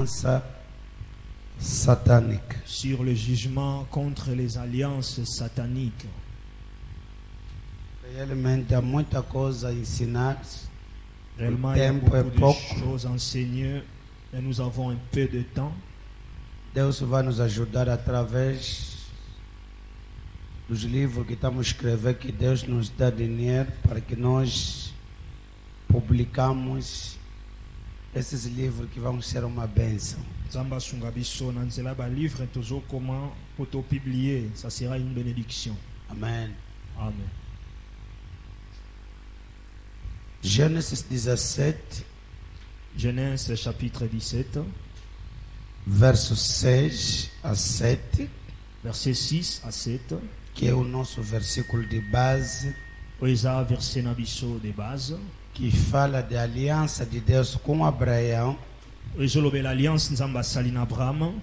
aliança satânica. sur le jugement contre les alliances sataniques. Realmente há muita coisa a ensinar. Réellement, Le il y a tempo é beaucoup de pouco. choses enseignées et nous avons un peu de temps. Deus vai nos ajudar através dos livros que estamos escrevendo, que Deus nos dá dinheiro para que nós publicamos esses livros que vão ser uma bênção. Zamba sunga biso na nzela ba livre tozo comment pour te publier, ça sera une bénédiction. Amém. Amen. Gênesis 17, Genèse chapitre 17, versos 6 a 7, versets 6 à 7. que é o nosso versículo de base, Oisa verset na biso de base. que fala da aliança de Deus com Abraão. Oizolobe l'alliance nzamba salina Abraham.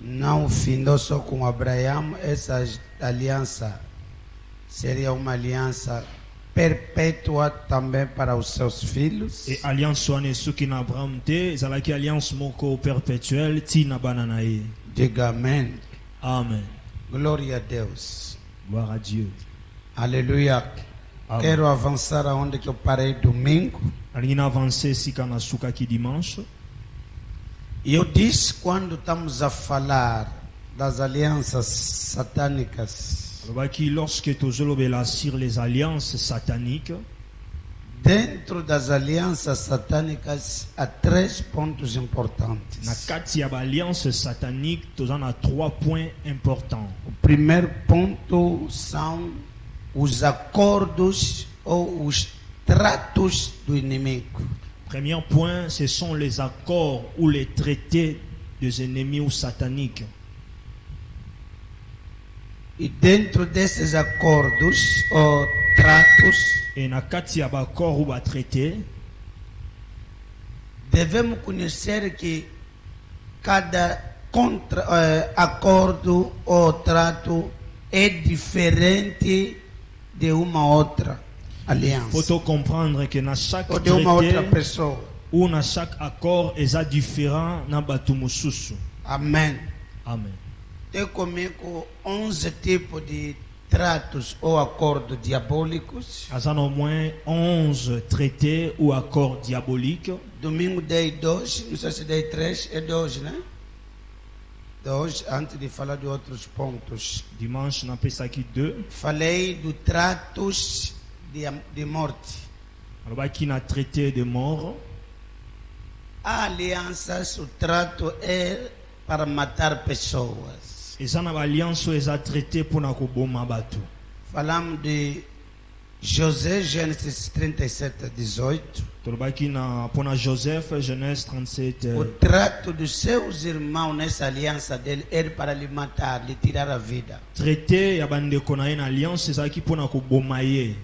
Não findou só com Abraão, essa aliança seria uma aliança perpétua também para os seus filhos. Et alliance wane soki na Abraham te, zalaki alliance moko perpétuelle ti na banana ye. Diga amém. Amen. Glória a Deus. Gloire à Dieu. Aleluia. Amen. Quero avançar aonde que eu parei domingo. Alingina avancer sika na suka ki dimanche. E eu disse, quando estamos a falar das alianças satânicas, Lobaki lorsque tozolobela sur les alliances sataniques, dentro das alianças satânicas há 3 pontos importantes. na kati ya ba alliance satanique tozana 3 points importants. O primeiro ponto são os acordos ou os tratos do inimigo. Premier point, ce sont les accords ou les traités des ennemis ou sataniques. E dentro desses acordos ou tratos, Et na kati ya ba accord ou ba traité, devemos conhecer que cada acordo ou trato é diferente de uma outra aliança faut comprendre que na chaque ou de uma outra traité pessoa. ou na chaque accord est différent na batu mususu. Amém. Amen. Tem comigo 11 tipos de tratos ou acordos diabólicos. Azan au moins 11 traités ou accords diaboliques. Domingo dei 2, não sei se dei 3, é 2, né? 2, antes de falar de outros pontos. Dimanche, on appelle ça qui 2. Falei do tratos de morte. Alors, qui n'a traité de mort. Há alianças, o trato é para matar pessoas. Et ça, na alliance, ils ont traité pour na koboma batu. Falamos de José, Gênesis 37, 18. Tolobaki na pona Joseph, Genèse 37. O trato dos seus irmãos nessa aliança dele era para lhe matar, lhe tirar a vida. Traité, ya bande konaye na alliance, ils ont pour na koboma ye.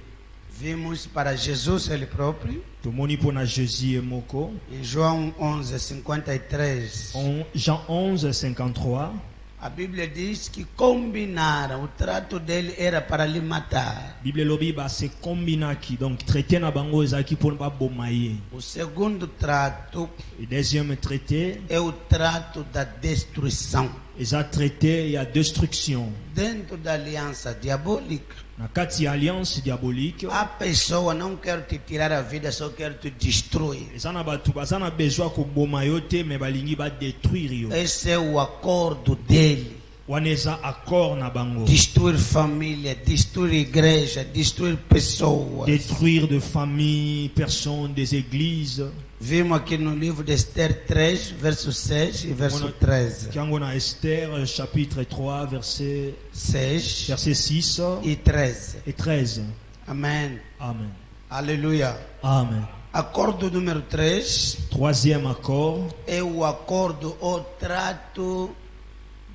Vimos para Jesus ele próprio, Tomoni pour na Jésus et moko. em João 11, 53. Jean 11, 53. A Bíblia diz que combinaram, o trato dele era para lhe matar. Bible lobi ba se combinaki, donc traité na bango ezaki pour ba bomaye. O segundo trato Et deuxième traité, é o trato da destruição. ils ont traité, il y a destruction. Dentro da aliança diabólica, Na kati ya alliance diabolique, a pessoa não quer te tirar a vida, só quer te destruir. ezana batu bazana besoin ko boma yo te mais balingi ba détruire yo. Esse é o acordo dele. Waneza accord na bango. Destruir família, destruir igreja, destruire pessoas. Détruire de familles, personnes, des églises. Vimos aqui no livro de Esther 3, verso 6 e verso 13. Kiango na Esther, chapitre 3, verset 6 6 e 13. et 13. Amém. Amen. Aleluia. Amen. Acordo número 3 Troisième accord, é o acordo ou trato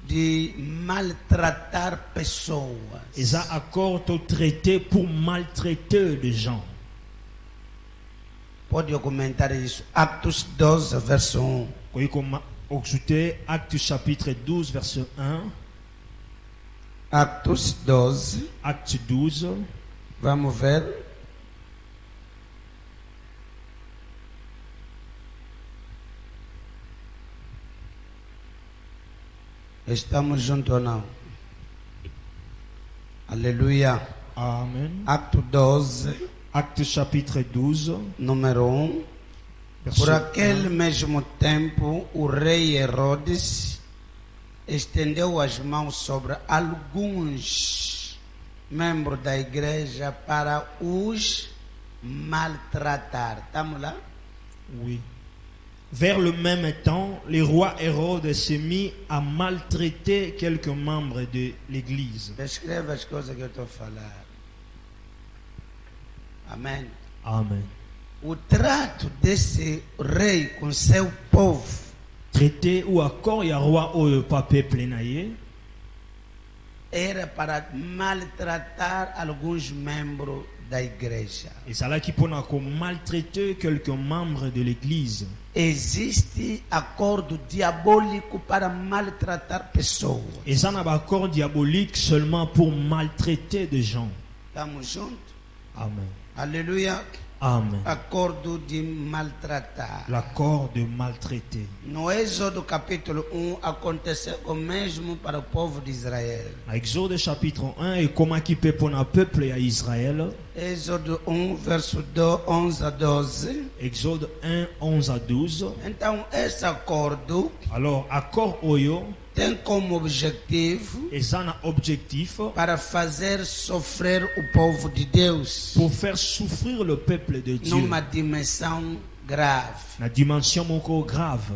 de maltratar pessoas. ils ont accord au traité pour maltraiter les gens. Pode comentar isso. Atos 12, verso 1. Voyez comment ajouter Actes chapitre 12, verset 1. Atos 12. Acte 12. Vamos ver. Estamos juntos ou não? Aleluia. Amen. Acte 12, Acte chapitre 12, número 1. Por verset aquele 1. mesmo tempo, o rei Herodes estendeu as mãos sobre alguns membros da igreja para os maltratar. Estamos lá? Oui. Vers le même temps, le roi Hérode s'est mis à maltraiter quelques membres de l'église. Escreva as coisas que eu estou a falar. Amém. Amen. O trato desse rei com seu povo Traité ou accord, il y a roi ou pas peuple naïe. era para maltratar alguns membros da igreja. Et ça là qui peut maltraiter quelques membres de l'église. Existe acordo diabólico para maltratar pessoas. Et ça n'a pas accord diabolique seulement pour maltraiter des gens. Estamos juntos? Amen. Aleluia. Amen. Acordo de maltratar. L'accord de maltraiter. No Êxodo capítulo 1 aconteceu o mesmo para o povo de Israel. À Exode chapitre 1, et comment qui peut pour un peuple à Israël. Êxodo 1, verso 11 a 12. Exode 1, 11 à 12. Então, esse acordo Alors, accord Oyo, tem como objetivo et ça a un objectif para fazer sofrer o povo de Deus pour faire souffrir le peuple de Dieu. numa dimensão grave. La dimension encore grave.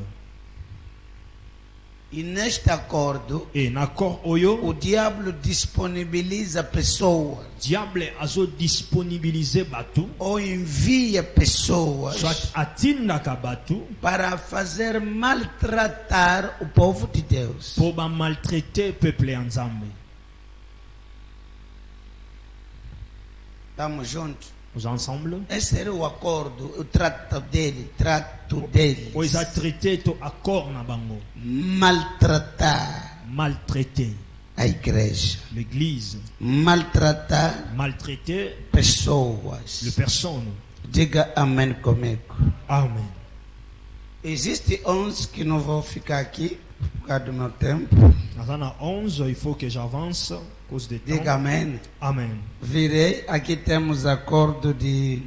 E neste acordo, Et l'accord Oyo, o diabo disponibiliza pessoas diable a disponibilisé Batu, ou envia pessoas soit atinda Kabatu, para fazer maltratar o povo de Deus. pour maltraiter le peuple en Zambie. Estamos juntos? Nous ensemble. Esse era o acordo, o trato dele. Ils ont traité tout accord na bango. Maltratar Maltraiter a igreja, l'église, maltratar maltraiter les pessoas. personnes. Diga amém comigo. Amen. Existe 11 que não vou ficar aqui por causa do meu tempo. Dans 11, il faut que j'avance à cause du Diga temps. amém. Amen. Virei, aqui temos acordo de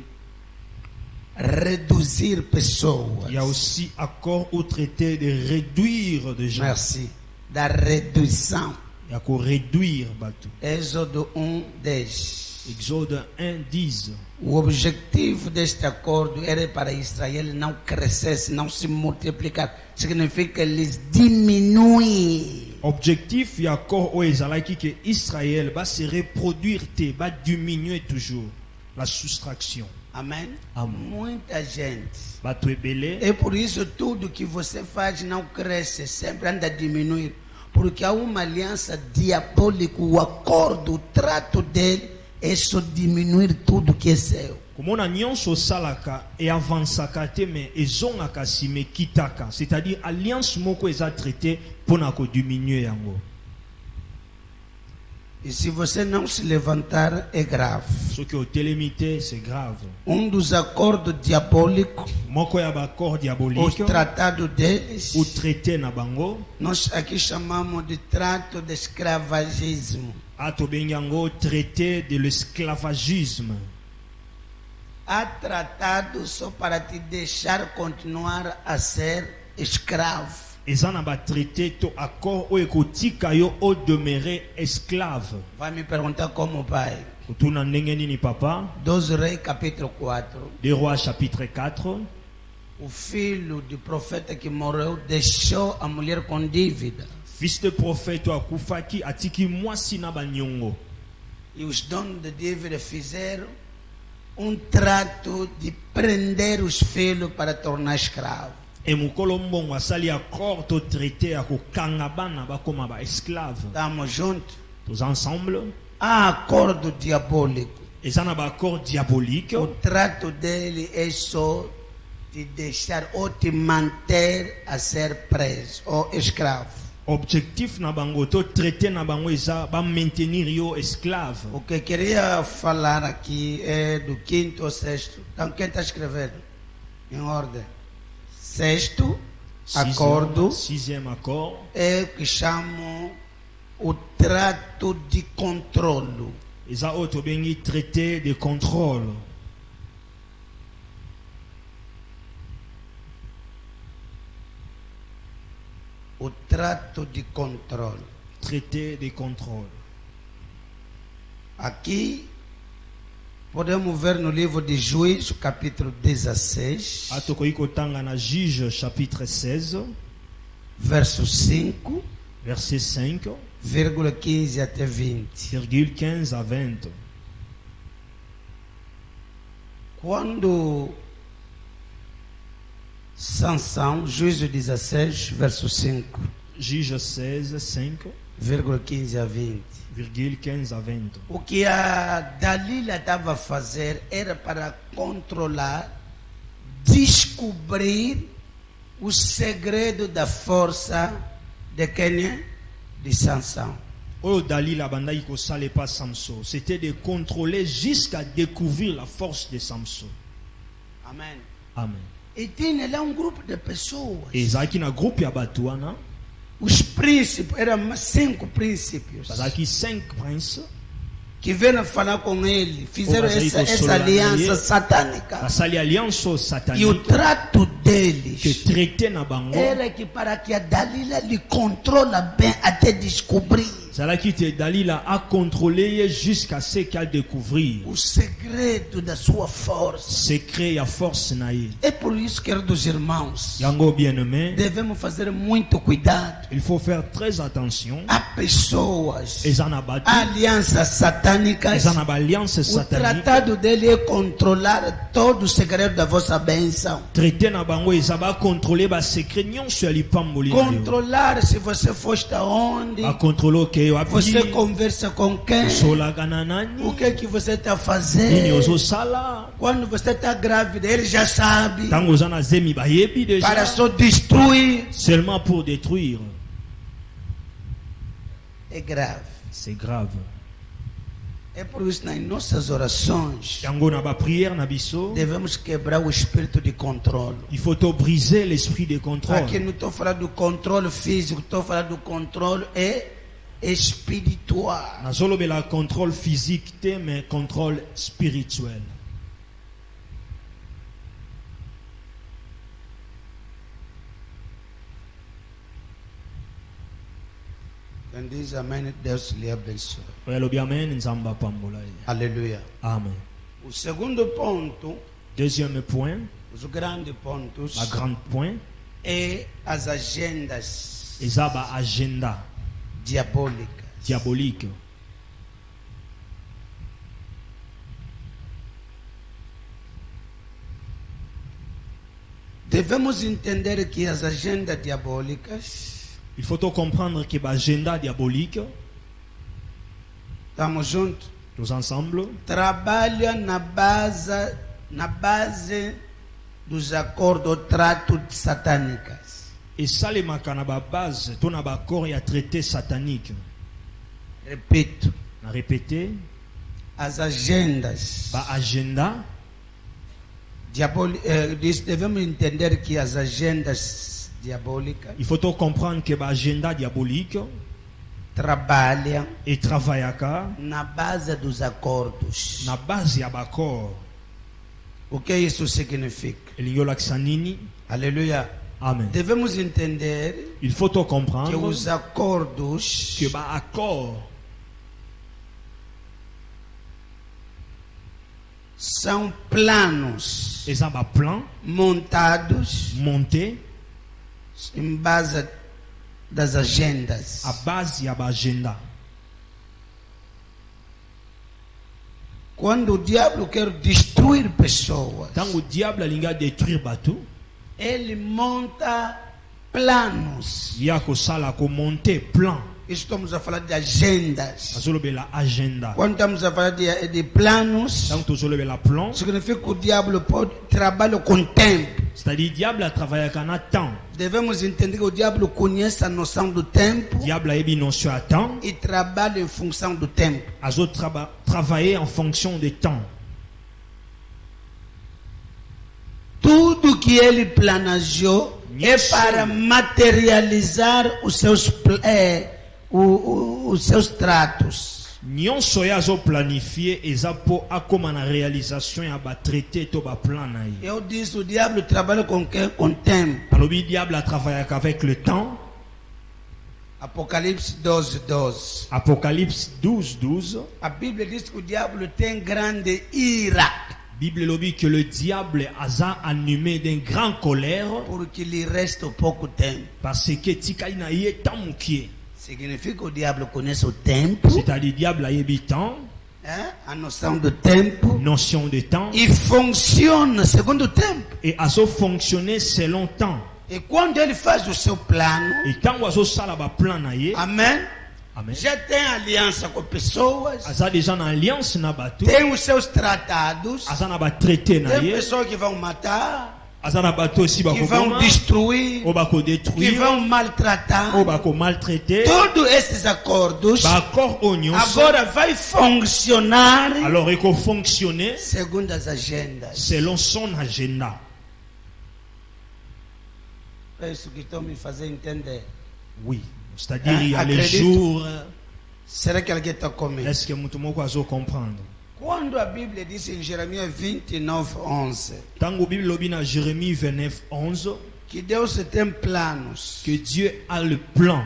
reduzir pessoas. Il y a aussi accord ou traité de réduire des gens. Merci. Da redução. Il y a qu'à réduire Batu. Êxodo 1, 10. Exode 1, 10. O objetivo deste acordo era para Israel não crescesse, não se multiplicar. Significa que eles diminuem. Objectif, il y a accord au Ezalaki que Israël va se reproduire, va diminuer toujours la soustraction. Amém? Amém. Muita gente. Batu ebele. É por isso tudo que você faz não cresce, sempre anda a diminuir. Porque há uma aliança diabólica, o acordo, o trato dele é só diminuir tudo que é seu. Comme on a nyonso salaka et avansaka te mais ezongaka si me kitaka, c'est-à-dire alliance moko eza traité pour na ko diminuer yango. E se você não se levantar, é grave. Ce qui est limité, c'est grave. Dos acordos diabólicos, Moko ya ba accord os diabolique tratados deles, ou traité na bango, nós aqui chamamos de trato de escravagismo. ato benyango traité de l'esclavagisme. Há tratado só para te deixar continuar a ser escravo. Eza na ba traité to accord o ekotika yo o demeurer esclave. Vai me perguntar como, pai? Utuna ndenge nini papa? 12 Reis, capítulo 4. Des Rois chapitre 4. O filho do profeta que morreu deixou a mulher com dívida. Fils de prophète akufaki atiki mwasi na banyongo. E os donos de dívida fizeram trato de prender os filhos para tornar escravos. Et mukolo mbongo asali accord to traité akokanga bana bakoma ba esclave. Estamos juntos? Tous ensemble. Há acordo diabólico. Eza na ba accord diabolique. O trato dele é só te deixar ou te manter a ser preso ou escravo. Objectif na bango to traité na bango eza ba maintenir yo esclave. O que queria falar aqui é do quinto ou sexto. Então quem está escrevendo? Em ordem. Sexto, acordo Sixième accord. é que chamam o trato de controlo. Eza oyo tobengi traité de contrôle. O trato de controle. Traité de contrôle. Aqui podemos ver no livro de Juízes, capítulo 16, Atokoki kotanga na Juge chapitre 16, verso 5, verset 5, vírgula 15 até 20. virgule 15 à 20. Quando Sansão, Juízo 16, verso 5, Juge 16, 5, vírgula 15 a 20. virgule 15 à 20. O que a Dalila estava a fazer era para controlar, descobrir o segredo da força de quem é? De Sansão. Oyo Dalila bandaki kosala pas Samson, c'était de contrôler jusqu'à découvrir la force de Samson. Amen. Amen. E tinha lá um grupo de pessoas. Ezalaki na groupe ya bato wana, Os príncipes, eram 5 príncipes bazalaki 5 princes, que vieram falar com ele, fizeram Mas aí essa consola aliança ele. satânica. basali alliance E o satanique, trato que deles traité na bango, era que para que a Dalila lhe controla bem até descobrir zalaki te Dalila a contrôlé jusqu'à ce qu'elle découvrir o segredo da sua força. secret ya force na ye. É por isso, queridos irmãos, Yango bien-aimé, devemos fazer muito cuidado. il faut faire très attention. Há pessoas, Eza na bato, alianças satânicas. eza na ba alliance O satanique, tratado dele é controlar todo o segredo da vossa bênção. traité na bango eza ba contrôler ba secret nyonso ya lipamboli na yo. Controlar se você foste aonde, Ba contrôler ke yo você api, conversa com quem, osolaga na nani, o que é que você está nini fazendo. ozosala. Quando você está grávida, ele já sabe. Tango oza na zemi bayebi Para déjà, só destruir. seulement pour détruire. É grave. C'est grave. É por isso nas nossas orações Yango na ba prière na biso, devemos quebrar o espírito de controle. il faut to briser l'esprit de Aqui contrôle. não estou falando do controle físico, estou falando do controle espiritual. Nazolobela contrôle physique te, mais contrôle spirituel. Quem diz amém, Deus lhe abençoe. Oyalobi amen, nzamba pambola ye. Aleluia. Amen. O segundo ponto, Deuxième point, os grandes pontos, la grande point, é as agendas eza ba agenda diabólicas. diabolique. Devemos entender que as agendas diabólicas, Il faut to comprendre que ba agenda diabolique, estamos juntos, tous ensemble, trabalha na base dos acordos, tratos satânicas. esalemaka na ba base to na ba corps ya traité satanique. Repito, Na répété, as agendas ba agenda diabólicas, devemos entender que as agendas diabólicas il faut to comprendre que ba agenda diabolique trabalham e travaillaka na base dos acordos. na base ya ba corps. O que isso significa? Elingi olakisa nini? Aleluia. Amen. Devemos entender Il faut to que comprendre os acordos que ba accord são planos eza ba plan montados monté em base das agendas. à base ya ba agenda. Quando o diabo quer destruir pessoas, Tango o diable alinga détruire bato, ele monta planos. ya kosala ko monter plan. Estamos a falar de agendas. Azolobela agenda. Quando estamos a falar de planos, Tango tozolobela plan, significa que o diabo pode trabalhar com tempo. c'est-à-dire diable a travaillé na temps. Devemos entender que o diabo conhece a noção do tempo Diable a ebi notion à temps, e trabalha em função do tempo. azo travailler en fonction des temps. Tudo que ele planejou, é para materializar os seus tratos. Nyonso ya zo planifier eza po akoma na réalisation ya ba traité to ba plan na ye. Eu disse o diabo trabalha com tempo. Alobi diable a travaillé avec le temps. Apocalipse 12:12. Apocalypse 12:12. A Bíblia diz que o diabo tem grande ira. Bible lobi que le diable a animé d'une grande colère Porque lhe resta pouco tempo. parce que tika ina ye tamukie. Significa que o diabo conhece o tempo. C'est-à-dire diable a yebi temps, A noção do tempo. notion de temps E funciona segundo o tempo. et a so fonctionner selon temps. E quando ele faz o seu plano, Et quand oiseau sala ba plan na ye, amém, amen. já tem aliança com pessoas, Aza déjà en alliance na batu, tem os seus tratados, aza na ba traité na tem ye, pessoas que vão matar, aza na bato aussi ba que vão kokoma, destruir, o ba ko que détruire, vão maltratar. o ba ko maltraiter. Todos esses acordos Ba accord oignon. agora vai funcionar Alors il faut fonctionner segundo as agendas. selon son agenda. É isso que estão me fazendo entender. Oui, c'est-à-dire il y a les Acredite. jours. Será que alguém está comigo? Est-ce que muito moko azo comprendre? Quando a Bíblia diz em Jeremias 29:11 Tango Bible lobi na Jérémie 29:11 que Deus tem planos que Dieu a le plan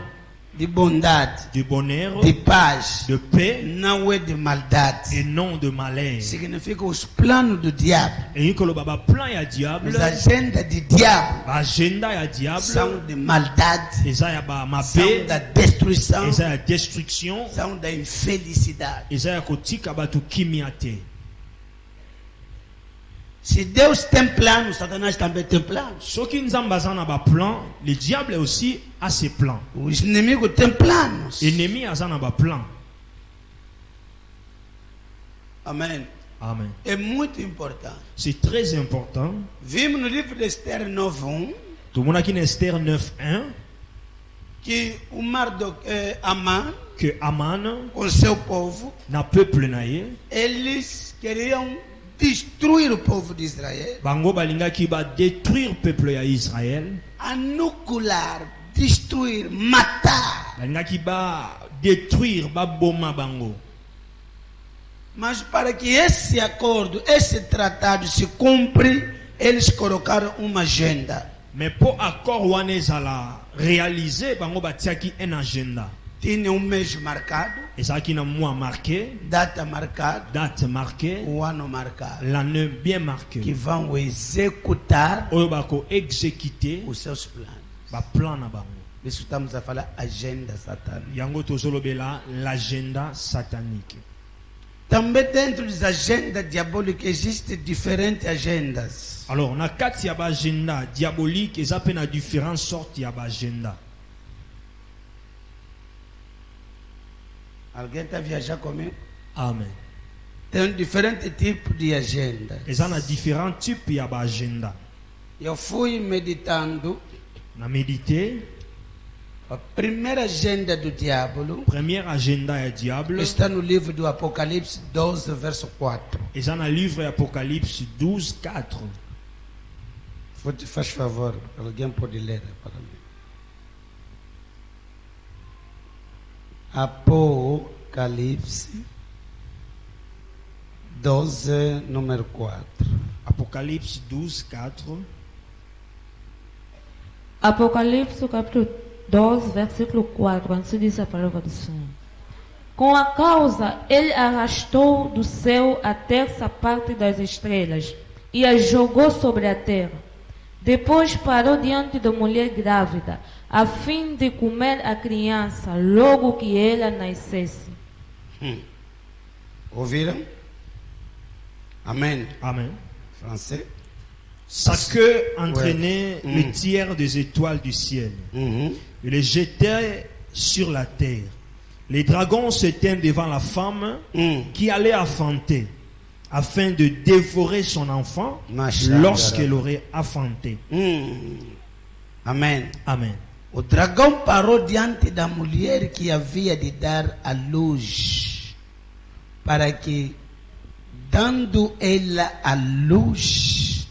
de bondade, de bonheur, de paz, de paix não é de maldade. et non de malheur. Significa os planos do diabo, Et que le baba plan ya diable, as agendas de diabo ba agenda ya diable, são de maldade, eza ya ba são mabe, da destruição, eza ya destruction, são da infelicidade. eza ya kotika batu kimia te. Se Deus tem planos, Satanás também tem planos. Soki nzamba aza na ba plan, le diable aussi a ses plans. Os inimigos têm planos. Ennemi aza na ba plan. Amém. Amen. É muito importante. C'est très important. Vimos no livro de Esther 9:1 Tout le monde a qui Esther 9:1 que o Amã, que Aman com seu povo, na peuple na ye, eles queriam destruir o povo de Israel, bango balinga ki ba détruire peuple ya Israël, anucular, destruir, matar. balinga ki ba détruire ba boma bango. Mas para que esse acordo, esse tratado se cumpre, eles colocaram uma agenda. Mais pour accord wana ezala réaliser bango batiaki un agenda. Tinha mês marcado, Ezaki na mois marqué, data marcada, date marquée, o ano marcado, l'année bien que marquée. vão executar Oyo bako exécuter os seus planos. ba plan na bango. Isso estamos a falar agenda satânica. Yango tozolobela l'agenda satanique. Também dentro das agendas diabólicas existem diferentes agendas. Alors, na kati ya ba agenda diabolique, eza pe na différentes sortes ya ba agenda. Alguém está a viajar comigo? Amen. Tem diferentes tipos de agendas. Eza na différents types ya ba agenda. Eu fui meditando Na méditer, a primeira agenda do diabo première agenda ya diable, está no livro do Apocalipse 12, verso 4. eza na livre Apocalypse 12:4. Faz favor, alguém pode ler para mim. Apocalipse 12, número 4. Apocalypse 12:4. Apocalipse capítulo 12, versículo 4, quando se diz a palavra do Senhor. Com a causa, ele arrastou do céu a terça parte das estrelas e as jogou sobre a terra. Depois parou diante da mulher grávida, a fim de comer a criança logo que ela nascesse. Ouviram? Amém. Amen. Français? Sa queue entraînait Ouais. le tiers des étoiles du ciel Uhum. et les jetait sur la terre. Les dragons se tinrent devant la femme qui allait enfanter, afin de dévorer son enfant Machallah. lorsqu'elle aurait enfanté. Amém. Amen. O dragão parou diante da mulher que havia de dar a luz, para que, dando ela a luz,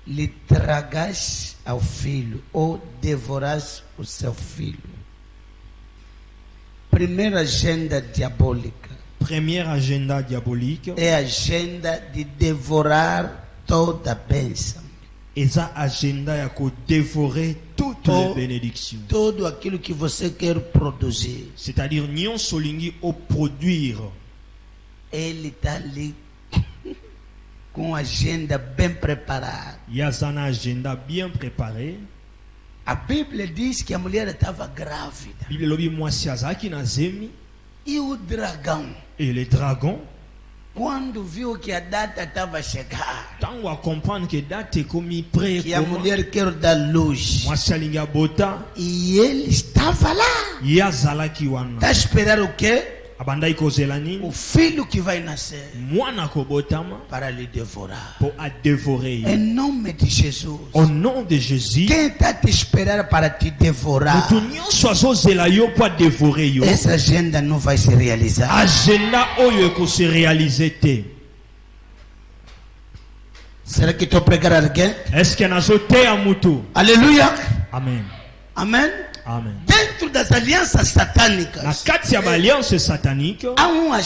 lhe tragasse ao filho ou devorasse o seu filho. Primeira agenda diabólica Premier agenda diabolique. é a agenda de devorar toda a bênção. Esa agenda ya ko dévorer toutes les bénédictions. Tudo aquilo que você quer produzir. C'est-à-dire nyonso olingi o produire. Ele está ali com a agenda bem preparada. Yazana agenda bien préparé. A Bíblia diz que a mulher estava grávida. Bible lobi mwasi azaki na zemi. E o dragão, Et les dragons, quando viu que a data estava a chegar, tant à comprendre que date komi pré que a mulher quer dar luz, mwasi alingi abota. e ele estava lá, Yazalaki wana. está a esperar o quê? Abandai kozela O nini? filho que vai nascer Mwana kobotama para lhe devorar. pour a dévorer. Em nome de Jesus. Au nom de Jésus, Quem está a te esperar para te devorar? mutu nyonso azozela yo pour dévorer yo. Essa agenda não vai se realizar. Agenda oyo eko se réaliser te. Será que estou a pregar alguém? Est-ce que nazote a mutu? Aleluia. Amen. Amém. Amen. Dentro das alianças Na satânicas, kati ya alliance satanique, há uma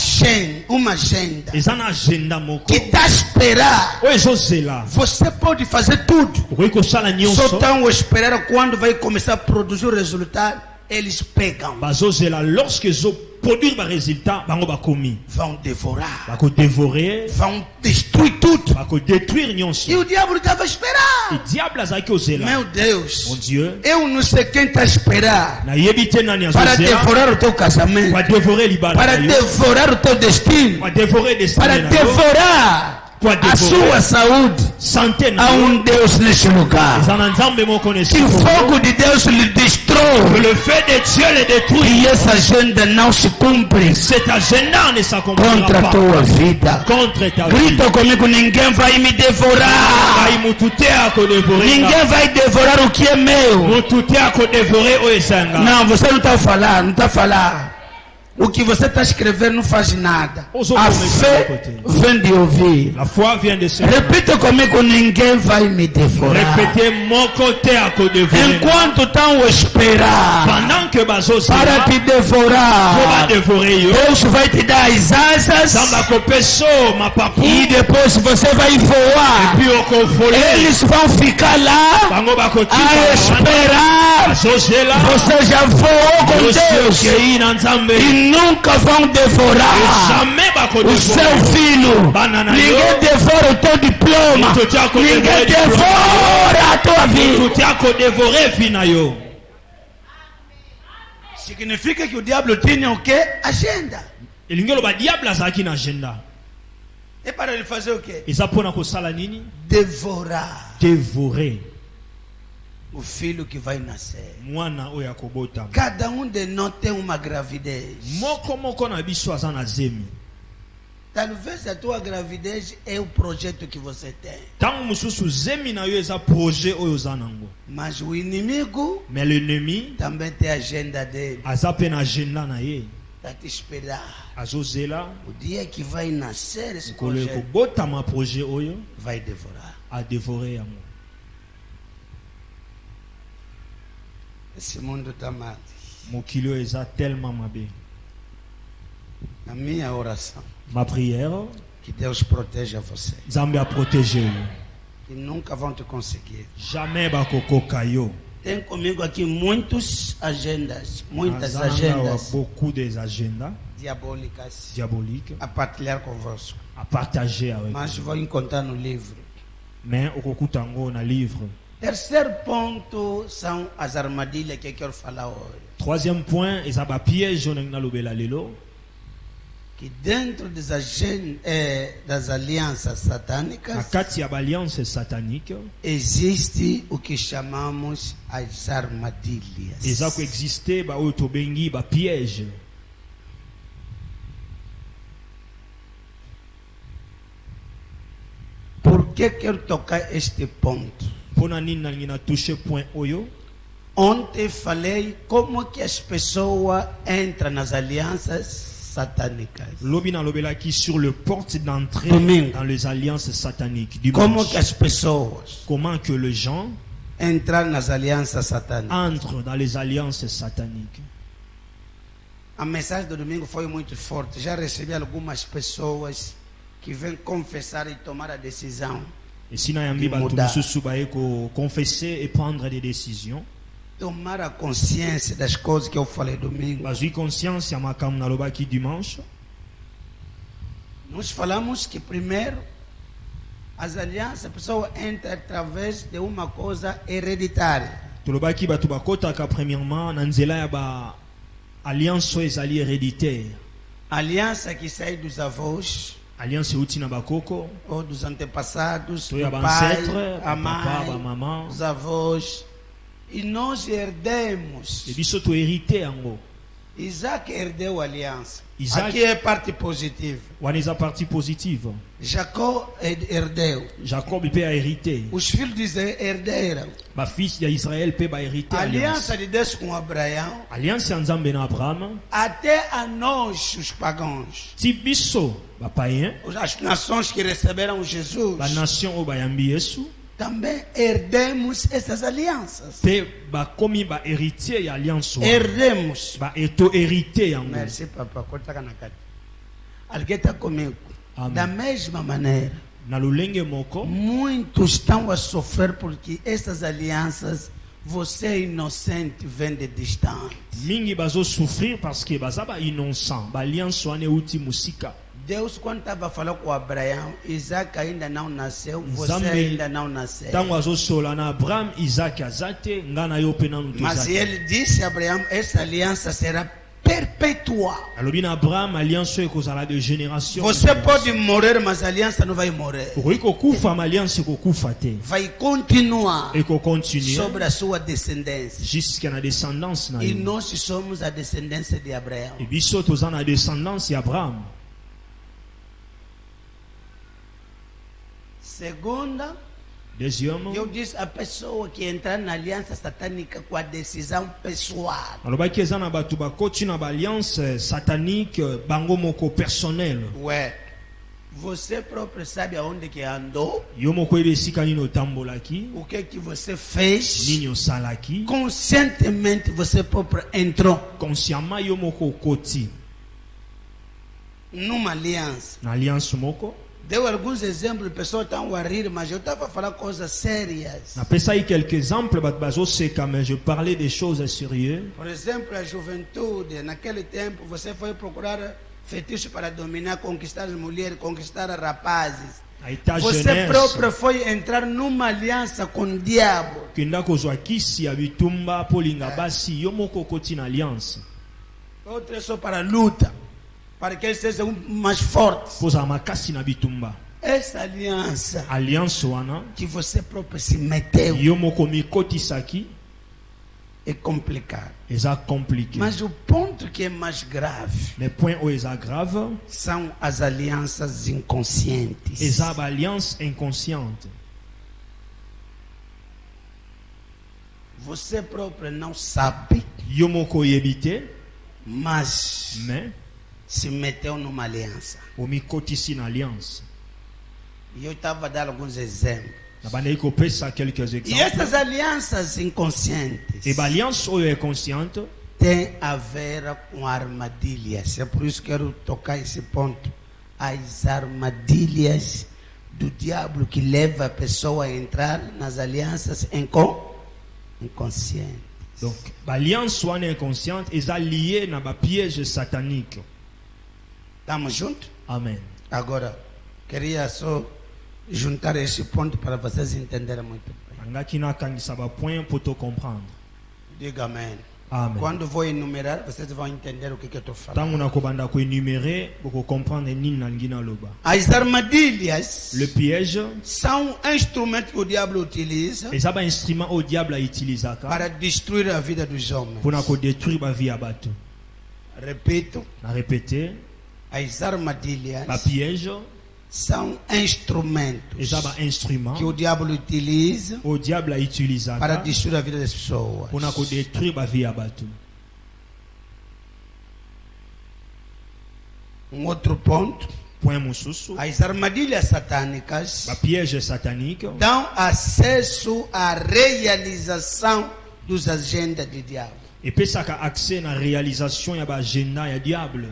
agenda eza na agenda moko que está a esperar. oyo ezozela. Você pode fazer tudo. Okoki kosala Só nyonso. estão a esperar quando vai começar a produzir o resultado. Eles pegam, Bazozela lorsque ezo produire ba résultat, bango bakomi. vão devorar, Bako dévorer, vão destruir tudo. bako détruire nyonso. E o diabo estava a esperar. Et diable azaki ozela. Meu Mon Deus, Dieu, eu não sei quem está a esperar na yebi te nani para azozela. devorar o teu casamento, Para dévorer libala para na yo. devorar o teu destino, Para dévorer para destin na yo. devorar Para a sua dévorer saúde. santé na Há yo. Deus neste lugar. Eza na nzambe moko nesi Que o kolo. fogo de Deus lhe Que destrói. le fait de Dieu les détruit. E essa agenda não se cumpre Cet agenda ne s'accomplira contra a pas tua vida. contre ta vie. Grita comigo, ninguém vai me devorar. Ai mutu te ako dévorer. Ninguém vai devorar o que é meu. Mutu te ako dévorer o esanga. Não, você não está a falar, não está a falar. O que você está a escrever não faz nada. A fé vem de ouvir. La foi vient de se. Repita comigo, ninguém vai me devorar. Répétez mon côté ako dévorer. Enquanto estão a esperar Pendant que bazo para te va devorar, dévorer yo. Deus vai te dar as asas Samba kopeso ma papu. e depois você vai voar. Puis oko folé. Eles vão ficar lá Bango bako a tika. esperar. Azozela. Você já voou com Deus Kei na nzambe. e nunca vão devorar Jamais bako o seu dévorer. filho. Banana Ninguém yo. devora o teu diploma. Ninguém devora a tua vida. Mutu te ako dévorer fina yo. Significa que o diabo tinha o quê? Agenda. Elingi oloba diable azalaki na agenda. É para ele fazer o quê? Eza mpona kosala nini? Devorar Dévorer o filho que vai nascer. mwana oyo akobotama. Cada de nós tem uma gravidez. Moko moko na biso aza na zemi. Talvez a tua gravidez é o projeto que você tem. Ntango mosusu zemi na yo eza projet oyo oza nango. Mas o inimigo Mais l'ennemi também tem a agenda dele. aza mpe na agenda na ye. Está te esperar. Azozela O dia que vai nascer esse nkolo projeto ekobotama projet oyo vai devorar. adévorer yango. Esse mundo está mal. Mokili oyo eza tellement mabe. A minha oração, Ma prière, que Deus proteja você. nzambe aprotege yo. E nunca vão te conseguir. Jamais bakokoka yo. Tem comigo aqui muitas agendas Aza nanga wa beaucoup des agendas diabólicas diaboliques a partilhar convosco. à partager avec Mas vou encontrar no livro. mais okokuta yango na livre. Terceiro ponto são as armadilhas que eu quero falar hoje. Troisième point, eza ba piège oyo nalobela lelo. Que dentro das alianças Na satânicas kati ya baalliance satanique existe o que chamamos as armadilhas. eza koexiste baoyo tobengi bapiège. Por que quero tocar este ponto? Mpona nini nalingi na touche point oyo? Ontem falei como que as pessoas entram nas alianças satânicas. Lobi nalobelaki sur le porte d'entrée Domingo. dans les alliances sataniques. Como Dimanche. que as pessoas Comment que les gens entrar nas alianças satânicas. entre dans les alliances sataniques. A mensagem do domingo foi muito forte. Já recebi algumas pessoas que vêm confessar e tomar a decisão. Et si nous avons confesser et prendre des décisions, Tomar a consciência das coisas que eu falei domingo. j'ai conscience ya makambo nalobaki dimanche. Nós falamos que primeiro as alianças, a pessoa entra através de uma coisa hereditária. Tolobaki batu bakotaka premièrement na nzela ya ba alliance oyo ezali héréditaire. Aliança que sai dos avós Alliance euti na bakoko, ou dos antepassados, to do ya pai, bancêtre, a papa, ba mãe, maman. os avós. E nós herdemos. Et biso to hérité yango. Isaac herdeu a aliança. Isaac- Aqui é parte positiva. Wana eza partie positive. Jacó herdeu. Jacob mpe a hérité. Os filhos de Israel herderam. Ba fils ya Israël mpe ba hérité A alliance. aliança de Deus com Abraão, Alliance ya Nzambe na Abraham. até a nós, os pagãos, Ti biso ba païen, as nações que receberam Jesus, ba nation oyo bayambi Yesu, também herdemos essas alianças. mpe bakomi ba héritier ya alliance wana. Herdemos. Ba eto hérité yango. Merci, papa. Kotaka na kati. Alguém está comigo. Amém. Da mesma maneira, Na lolenge moko, muitos estão a sofrer porque essas alianças, você é inocente, vem de distante. mingi bazo souffrir parce que baza ba innocent, ba alliance wana euti musika. Deus, quando estava falando com Abraão, Isaac ainda não nasceu, você Nzambe- ainda não nasceu. Tango azosola na Abraham, Isaac azate, nga na yo pe nanu Mas tozate. ele disse a Abraão, essa aliança será perpetual. Alobi na Abraham, alliance oyo ekozala de génération. Você pode morrer, mas a aliança não vai morrer. okoki kokufa, ma alliance ekokufa te. Vai continuar Ekokontinue sobre a sua descendência. jusqu'à na descendance na E yo. nós somos a descendência de Abraão. E biso toza na descendance ya Abraham. Segunda, Deuxième, eu disse a pessoa que entrar na aliança satânica com a decisão pessoal. alobaki eza na bato bakoti na ba alliance satanique bango moko personnel. Ué, você próprio sabe aonde que andou, Yo moko yebi esika nini otambolaki, o que você fez. nini osalaki. Conscientemente você próprio entrou Consciemment yo moko okoti numa aliança. na alliance moko. Deu alguns exemplos, pessoas estão a rir, mas eu estava a falar coisas sérias. Napesaki quelques exemples bato bazoseka, mais je parlais des choses sérieuses. Por exemplo, a juventude, naquele tempo você foi procurar fetiche para dominar, conquistar as mulheres, conquistar rapazes. A état Você jeunesse próprio foi entrar numa aliança com o diabo. kenda kozwa kisi ya bitumba polinga basi yo moko okoti na alliance Outro é só para luta, para que ele seja mais forte. kozala makasi na bitumba. Essa aliança Alliance wana que você próprio se meteu yo moko mikotisaki é complicado. eza compliqué. Mas o ponto que é mais grave Mais point oyo eza grave são as alianças inconscientes. eza ba alliance inconsciente. Você próprio não sabe, Yo moko oyebi te, mas mais se meteu numa aliança. omikotisi na alliance. E eu estava a dar alguns exemplos. Nabandaki kopesa quelques E exemples. essas alianças inconscientes E ba alliance oyo inconsciente têm a ver com armadilhas. É por isso que quero tocar esse ponto. As armadilhas do diabo que leva a pessoa a entrar nas alianças inconscientes. donc ba alliance wana inconsciente eza lié na ba piège satanique. Estamos juntos? Amen. Agora, queria só juntar esse ponto para vocês entenderem muito bem. Angaki nakangisa ba point pour te comprendre. Diga amém. Amen. Quando vou enumerar, vocês vão entender o que eu estou falando. Tango nakobanda ko énumérer boko comprendre nini nalingi naloba. As armadilhas Le piège são instrumentos que o diabo utiliza eza ba instrument au diable a utilisaka para destruir a vida dos homens. pour na ko détruire ba vie ya bato. Repito, Na répéter, as armadilhas ba piège são instrumentos eza ba instrument que o diabo utiliza au diable a para utilisaka destruir a vida das pessoas. pour na ko détruire ba vie ya bato. Um outro ponto, Point mususu. As armadilhas satânicas Ba piège satanique. dão acesso à realização dos agendas do diabo. Et puis ça a accès à la réalisation ya ba agenda ya diable.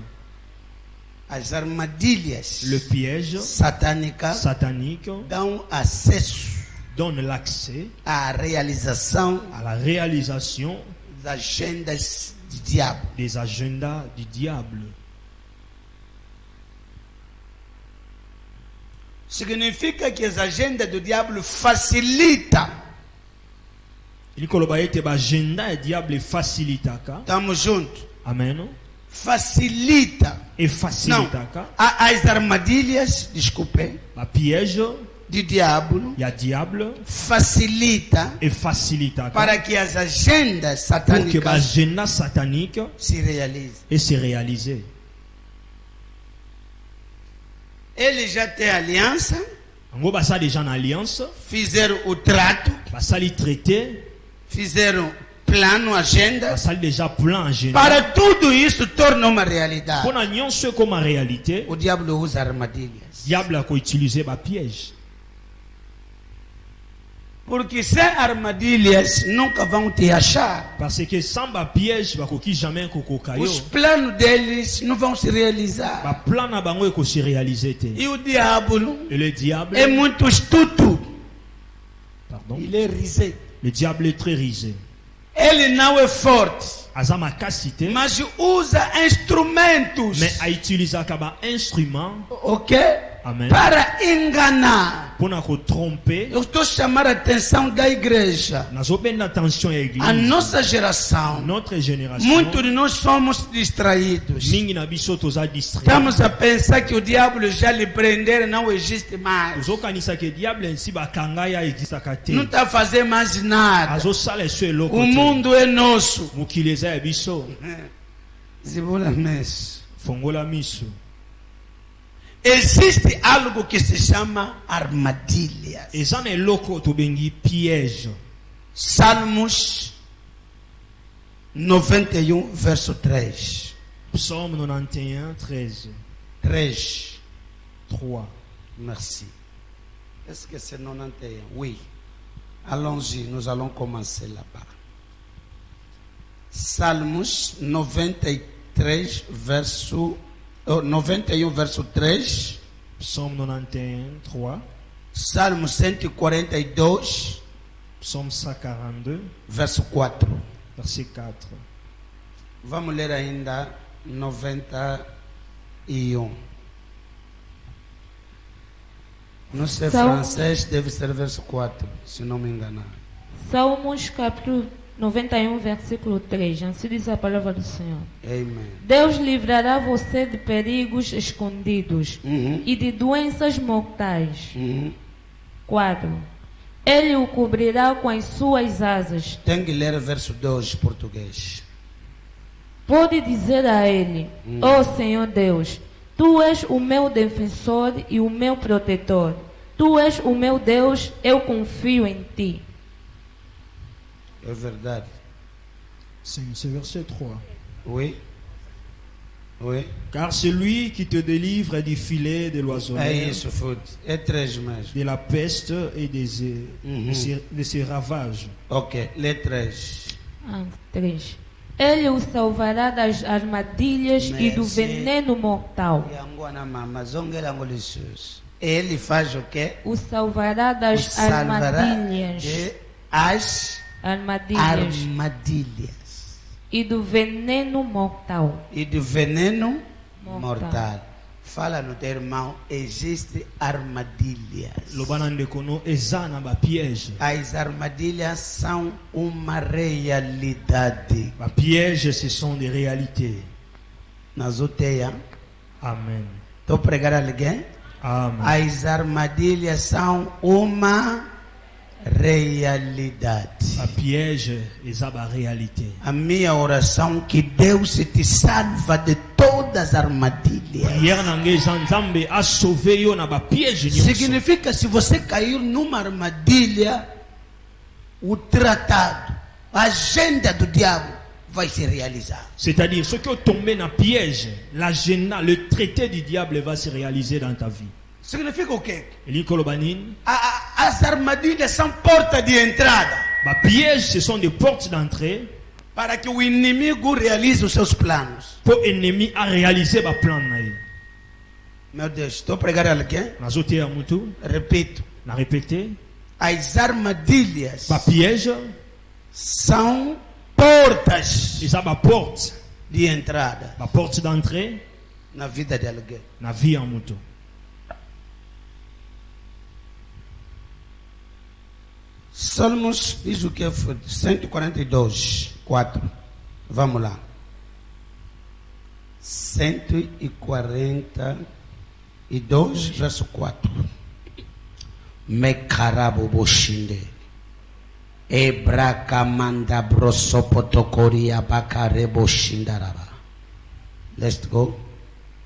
As armadilhas Le piège satânicas satanique dão acesso donne l'accès à realização à la réalisation das agendas do diabo. des agendas du diable. Significa que as agendas do diabo facilitam. Il koloba ete ba agenda ya diable facilitaka. Estamos juntos. Amen. Facilita. Et Não, facilitaka. as armadilhas, desculpem, Ba piège do diabo ya diable facilita et facilitaka. para que as agendas Pour que ba satânicas agenda satanique se realizem. et se réaliser. Ele já tem aliança, Ango basa déjà en alliance, fizeram o trato, basali traité, fizeram plano, agenda. basali déjà plan agenda. Para tudo isso torna uma realidade. Pour na nyonso comme en réalité, O diabo usa armadilhas. diable a utilisé ba piège. Porque sem armadilhas nunca vão te achar. Parce que sans ba piège ba koki jamais kokoka yo. Os planos deles não vão se realizar. Ba plan na bango ko se réaliser te. E o diabo Et le diable, é muito astuto. pardon, Ele é risé. le diable est très risé. Ele não é forte, Azama capacité, mas usa instrumentos, mais a utiliser ba instrument, ok? amen, Para enganar. pour na ko tromper. Eu estou chamando a atenção da igreja. Nazo ben attention à A l'église. nossa geração, Notre génération, muitos de nós somos distraídos. mingi na biso toza distrait. Estamos a pensar que o diabo já lhe prender não existe mais. Ozokanisa ke diable nsi bakanga ya existaka te. Não está a fazer mais nada. Azosala eso eloko O te. mundo é nosso. Mokili eza ya biso. Zibula mes. Fongola miso. Existe algo que se chama armadilhas. Eza na eloko tobengi piège. Salmos 91, verso 3. Psaume 91, 13. 3. 3. Merci. Est-ce que c'est 91? Oui. Allons-y, nous allons commencer là-bas. Salmos 93, verso 91, verso 3. Psaume 91, 3. Salmo 142, Psaume 142, verso 4. verset 4. Vamos ler ainda 91. Não sei francês, deve ser verso 4, se não me enganar. Salmos capítulo 91, versículo 3. Assim diz a palavra do Senhor. Amen. Deus livrará você de perigos escondidos e de doenças mortais. 4. Ele o cobrirá com as suas asas. Tem que ler verso 2, português. Pode dizer a ele: ó Senhor Deus, tu és o meu defensor e o meu protetor. Tu és o meu Deus, eu confio em ti. É verdade. C'est verset 3. Oui. Oui. Car celui qui te délivre du filet de É l'oiseleur, isso, Food. É 3 mesmo. de la peste et de ses ravages. Ok, lê 3. 3. Ele o salvará das armadilhas e do Merci. veneno mortal. Ele faz o quê? O salvará O das salvará armadilhas. de as Armadilhas. armadilhas E do veneno mortal. e do veneno Mortal. mortal. Fala no teu irmão, existe armadilhas. Lobana ndekono eza na ba piège. As armadilhas são uma realidade. Ba piège, ce sont des réalités. Na Zoteia, Amen. estou pregar alguém? Amen. As armadilhas são uma realidade. Ba piège, eza ba réalité. A minha oração é que Deus te salva de todas as armadilhas. Prière nange eza Nzambe a sauvé yo na ba piège nyonso. Significa se você cair numa armadilha, o tratado, a agenda do diabo vai se realizar. C'est-à-dire, ce qui est tombé dans le piège, l'agenda, le traité du diable va se réaliser dans ta vie. Significa o quê? Eli Kolobanin, As armadilhas são portas de entrada bah, pièges, ce sont des portes d'entrée para que o inimigo realize os seus planos. pour l'ennemi à réaliser le plan. Meu Deus, estou a pregar a alguém? Nazote à Moutou, Repito, na répété, as armadilhas bah, piège, são portas ils ont ma porte, de entrada ma porte d'entrée, na vida de alguém. na vie en Moutou. Salmos diz o que foi 142, 4. Vamos lá. 142, verso 4. Mekarabo boshinde. Ebrakamanda brosopotokoria bakare boshindaraba. Let's go.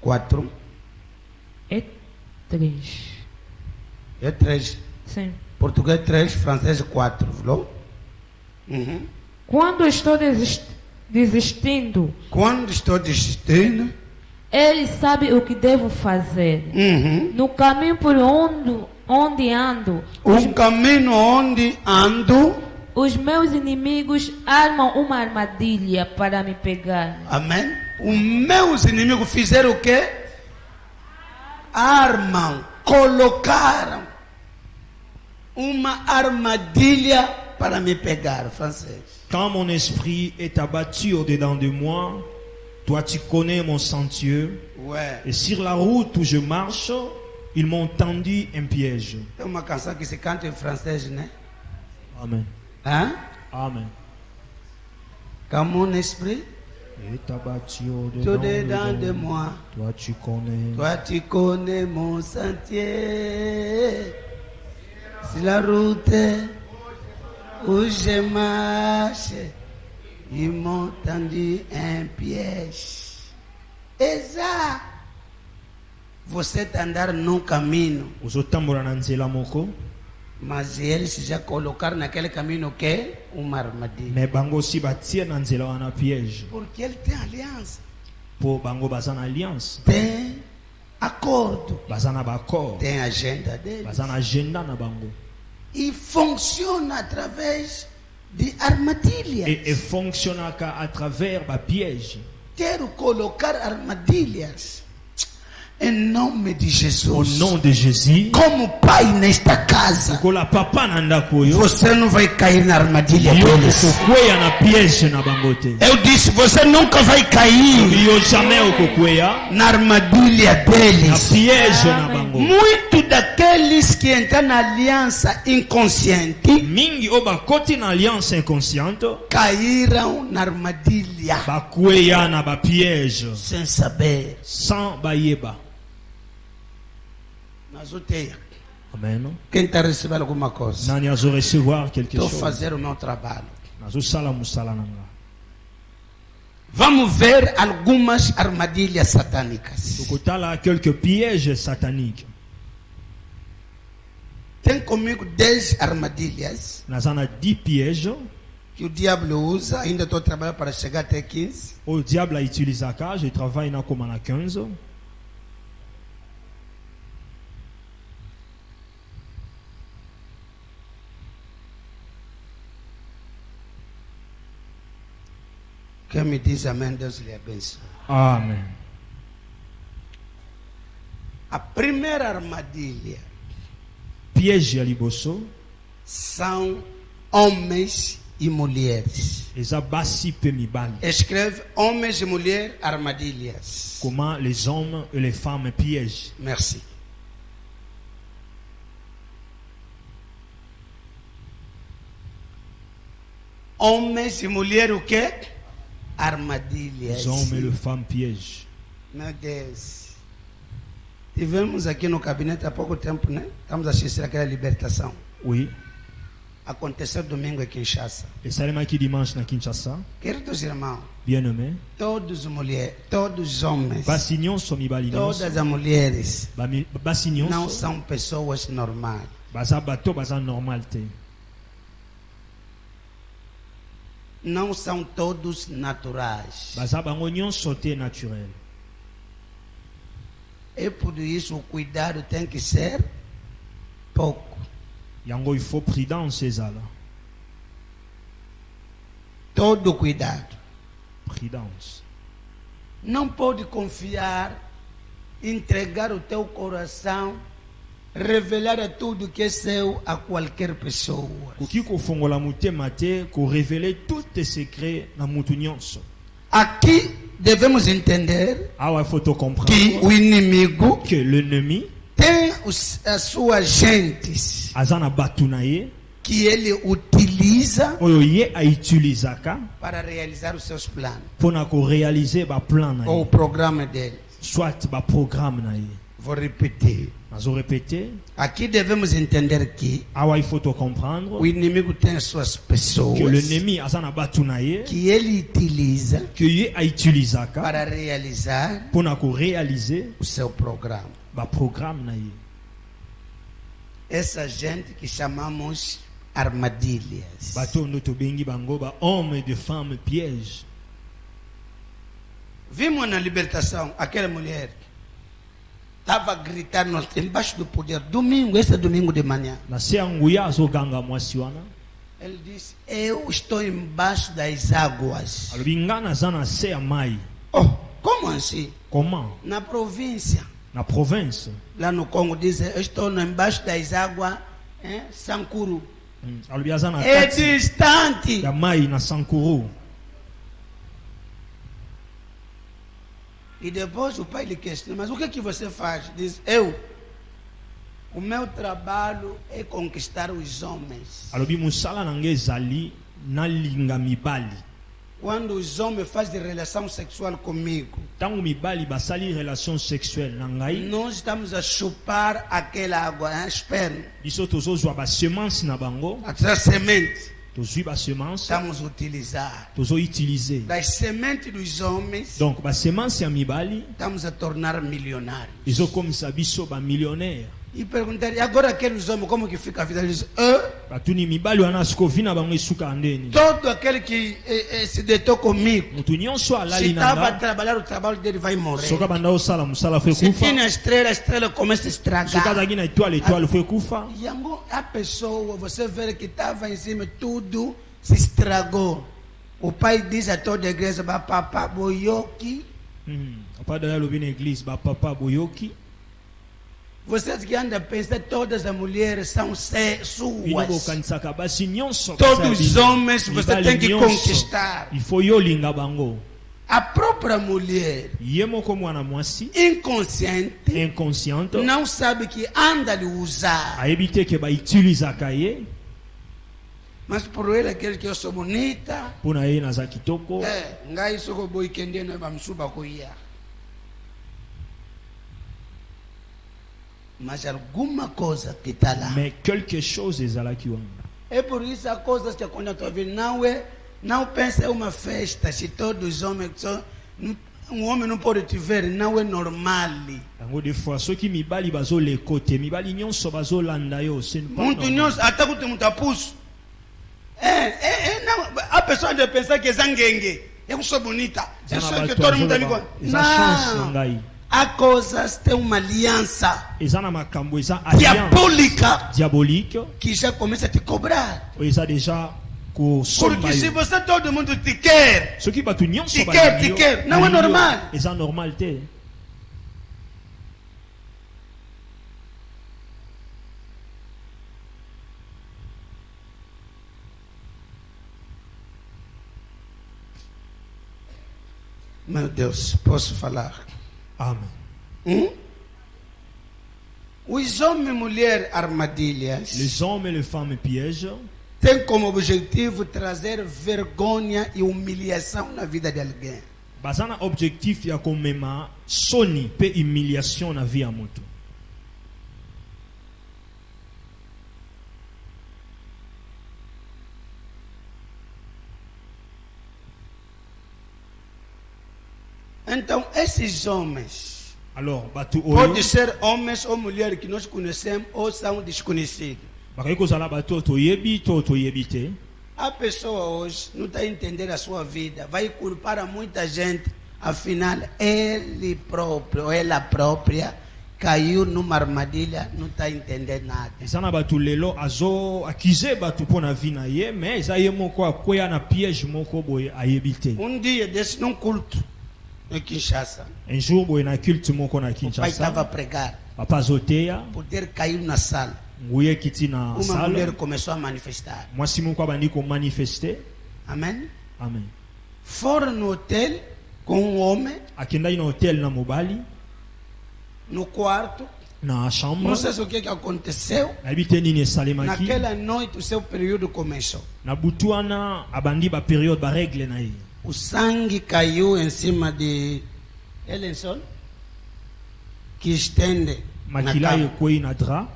4. É 3. É 3. Sim. Português 3, francês 4. Viu? Uhum. Quando estou desistindo, Quando estou desistindo, Ele sabe o que devo fazer. No caminho por onde ando, o caminho onde ando, os meus inimigos armam uma armadilha para me pegar. amém? Os meus inimigos fizeram o quê? Armam, colocaram uma armadilha para me pegar, francês. Quand mon esprit est abattu au-dedans de moi, toi tu connais mon sentier, Ouais. et sur la route où je marche, ils m'ont tendu un piège. Tem uma canção que se canta em francês, né? Amen. Hein? Amen. Quand mon esprit, Est abattu tout au-dedans dedans de moi, toi tu connais. toi tu connais mon sentier. C'est la route où je marche. Ils m'ont tendu un piège. Exato. Você está andando num caminho, Ozotambula na nzela moko, mas eles já colocaram naquele caminho que é uma armadilha. mais bango aussi batie na nzela wana piège. Porque ele tem aliança, Pour bango baza na alliance, tem acordo, baza na accord, tem agenda dele. baza na agenda na bango. E funciona através de armadilhas. Et fonctionne à travers ba piège. Quero colocar armadilhas em nome de Au Jesus. nom de Jésus, Como pai nesta casa, kola papa na ndako yo, você não vai cair na armadilha yo deles. kokweya na piège na bango te. Eu disse, você nunca vai cair Yo jamais okokweya na armadilha na deles. piège na bango. Muito daqueles que entram na aliança inconsciente Mingi o bakoti na alliance inconsciente, caíram na armadilha bakweya na ba piège sem saber. sans bayeba. Mas o teia. Amen. Quem está recebendo alguma coisa? Nani azo recevoir quelque Estou chose. fazendo o meu trabalho. Nazo sala musala nanga. Vamos ver algumas armadilhas satânicas. Tokotala quelques pièges sataniques. Tem comigo 10 armadilhas Nazana 10 pièges. que o diabo usa. Ainda estou trabalhando para chegar até 15. O diable a utilisé ça. Je travaille na comme na 15. Quem me diz amém, Deus lhe abençoe. Amen. A primeira armadilha Piège à liboso. são homens e mulheres. Eza basi pe mibali. Escreve homens e mulheres armadilhas. Comment les hommes et les femmes piègent. Merci. Homens e mulheres o quê? Armadilhas. Les hommes et les femmes piègent. Meu Deus. Tivemos aqui no gabinete há pouco tempo, né? Estamos a assistir aquela libertação. Oui. Aconteceu domingo em Kinshasa. Et ça qui dimanche na Kinshasa. Queridos irmãos, Bien-aimé. todos mulheres, todos homens, Bassignon so mibali nyonso. todas as mulheres Bassignon não so. são pessoas normais. Baza bato baza normal te. não são todos naturais. baza bango nyonso te naturel. E por isso o cuidado tem que ser pouco. Yango il faut prudence ezala. Todo cuidado. Prudence. Não pode confiar, entregar o teu coração, revelar tudo que é seu a qualquer pessoa. Koki kofongola motema te ko révéler tous tes secrets na mutu nyonso. Aqui devemos entender Awa il faut te comprendre que o inimigo que l'ennemi tem as suas gentes azana batu na ye que ele utiliza oyo ye autilisaka para realizar os seus planos pona ko réaliser ba plan na ou o ye, programa dele. soit ba programme na ye. Vou repetir. Nazo répéter, Aqui devemos entender que awa il faut te comprendre o inimigo tem as suas pessoas que l'ennemi azana batu na ye que ele utiliza que ye autilisaka para realizar pona ko réaliser o seu programa. ba programme na ye. Essa gente que chamamos armadilhas. Bato ndo tobengi bango ba hommes et de femmes pièges. Vimos na libertação aquela mulher estava gritando embaixo do poder. Domingo, esse é domingo de manhã. Na se anguya azoganga mwasi wana Ele disse: eu estou embaixo das águas. alobi nga naza na se ya mai. Oh, como assim? Comment? Na província, Na province. lá no Congo, dizem: eu estou embaixo das águas, Sankuru. Alobi aza na É kati distante. ya mai na Sankuru. E depois o pai lhe questiona: mas o que você faz? Diz: o meu trabalho é conquistar os homens. Alobi musala na nge ezali nalinga mibali. Quando os homens fazem relação sexual comigo, Tango mibali basali relation sexuelle na ngai, nós estamos a chupar aquela água, esperma, biso tozozwa ba semence na bango, a semente. tozwi ba semence, Estamos a utilizar. tozo utiliser. Das sementes dos homens, Donc ba semence ya mibali estamos a tornar milionários. ezokomisa biso ba millionnaire. E perguntar: e agora aqueles homens, como que fica a vida? Eles dizem: Batuni mibali wana sikovi na bango esuka ndeni. todo aquele que se deitou comigo, Mutu nyonso se alali na estava a nga, trabalhar, o trabalho dele vai morrer. soka banda osala musala foi Se kufa, tinha a estrela começa a soka estragar. azalaki na étoile foi kufa. E a pessoa, você vê que estava em cima, tudo se estragou. O pai diz a toda a igreja: papá boioki. Apada ya lobi na église ba papa boyoki. Vocês que andam a pensar, todas as mulheres são Bino suas. bokanisaka basi nyonso. Todos os basali. homens você Mibali tem que nyonso. conquistar. Il faut yo linga bango. A própria mulher, Ye moko mwana mwasi inconsciente, inconsciente não sabe que anda a lhe usar. ayebi te ke bautilisaka ye Mas por ele, aquele que eu sou bonita, mpona ye naza kitoko. ngai soko boy kende no bamsuba kuia. Mas alguma coisa que está lá. Mais quelque chose ezalaki wana. É por isso há coisas que quando a tua vida não pensa é uma festa, se todos os homens só, homem não pode te ver, não é normal. Yango des fois soki mibali bazoleka te mibali nyonso bazolanda yo c'est pas Muito normal. nyonso até que tu tapuso. Não, a pessoa deve pensar que é zanguengue. Eu sou bonita. Eu sou que todo mundo me conhece. Eza chance na Não. ngai. Há coisas, tem uma aliança Eza na makambo eza alliance diabólica diabolique que já começa a te cobrar. oyo eza déjà kosomba Porque se yo. você todo mundo te quer, Soki bato nyonso Te balingi yo, quer, não é balingi yo, normal. eza normal te. meu Deus, posso falar? Amen. Os homens e mulheres armadilhas Les hommes et les femmes pièges têm como objetivo trazer vergonha e humilhação na vida de alguém. baza na objectif ya komema soni pe humiliation na vie ya moto. Então, esses homens, Alors bato oyo pode ser homens ou mulheres que nós conhecemos ou são desconhecidos. bakai kozala bato toyebi to toyebi te. A pessoa hoje não está entendendo a sua vida, vai culpar a muita gente, afinal ele próprio, ela própria caiu numa armadilha, não está entendendo nada. Ezana batu lelo azo akize batu pona vina ye, mais aye moko akoya na piège moko boye ayebite. Dia desse num culto em Kinshasa, Un jour boye na culte moko na o pai estava a Kinshasa. pregar, Papa zoteya, poder caiu na sala. nguye kiti na Uma mulher salle. começou a manifestar. Mwasi moko abandi ko manifester. Amém? Amen. Foram no hotel com homem, Akenda ina hotel na mobali, no quarto. na chambre. Não sei o que aconteceu. Nayebite nini esalemaki. Naquela noite o seu período começou. Na butu wana abandi ba période ba règle na ye. O sangue caiu em cima de Ellenson, que estende na Makila cama. ekwei na dra.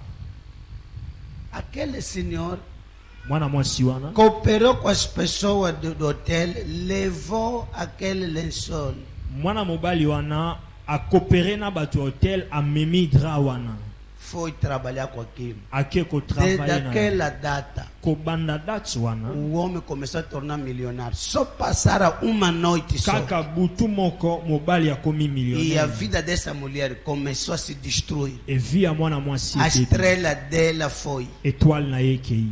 Aquele senhor Mwana mwasi wana cooperou com as pessoas do hotel, levou aquele lençol. mwana mobali wana akopere na bato ya hotel amemi dra wana Foi trabalhar com aquilo. ake Desde kotravaye na aquela data, kobanda date wana o homem começou a tornar milionário. Só passaram uma noite só. kaka butu moko mobali akomi E a millionnaire vida dessa mulher começou a se destruir. evi ya mwana mwasi A ebebi. estrela dela foi. Étoile na ye ekei.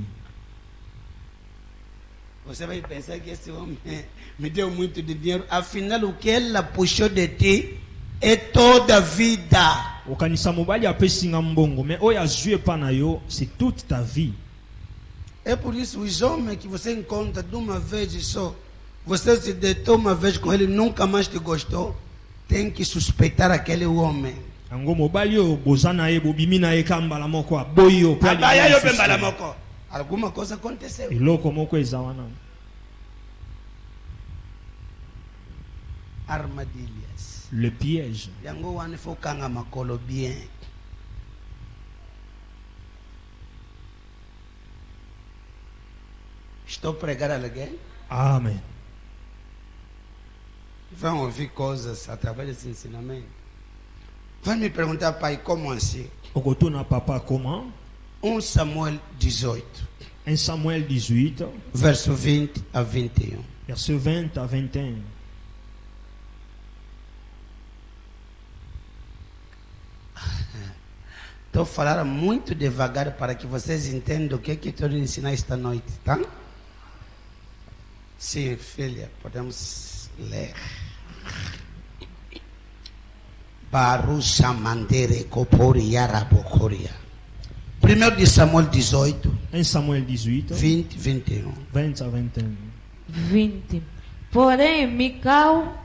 Você vai pensar que esse homem me deu muito de dinheiro. Afinal, o que ela puxou de ti é toda a vida. Okanisa mobali apesi nga mbongo mais oyo azwi epa na yo c'est toute ta vie. É por isso os homens que você encontra de uma vez só, você se deitou uma vez com ele, nunca mais te gostou, tem que suspeitar aquele homem. Yango mobali oyo boza na ye bobimi na ye kambala moko aboyi yo mpo alingi Abaya yo lisusu. bembala moko. Alguma coisa aconteceu. eloko moko eza wana. Armadilhas. Le piège. Yango wane fokanga makolo bien. Estou a pregar alguém? Amen. Vão ouvir coisas através desse ensinamento. Vai me perguntar, pai, como assim? Okotuna papa comment? 1 Samuel 18, 1 Samuel 18, verso 20 a 21. verset 20 à 21. Estou a falar muito devagar para que vocês entendam o que estou a ensinar esta noite, tá? Sim, filha, podemos ler. Barusha mandere kopori yarabokoria. 1 de Samuel 18, 1 Samuel 18, 20, 21. 20 à 21. 20. Porém, Mical,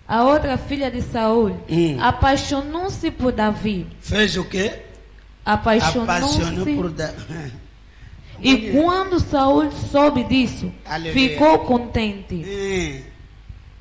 a outra filha de Saul, apaixonou-se por Davi. Fez o quê? Apaixonou Apaixonou-se. por Davi. E quando Saul soube disso, Aleluia. ficou contente.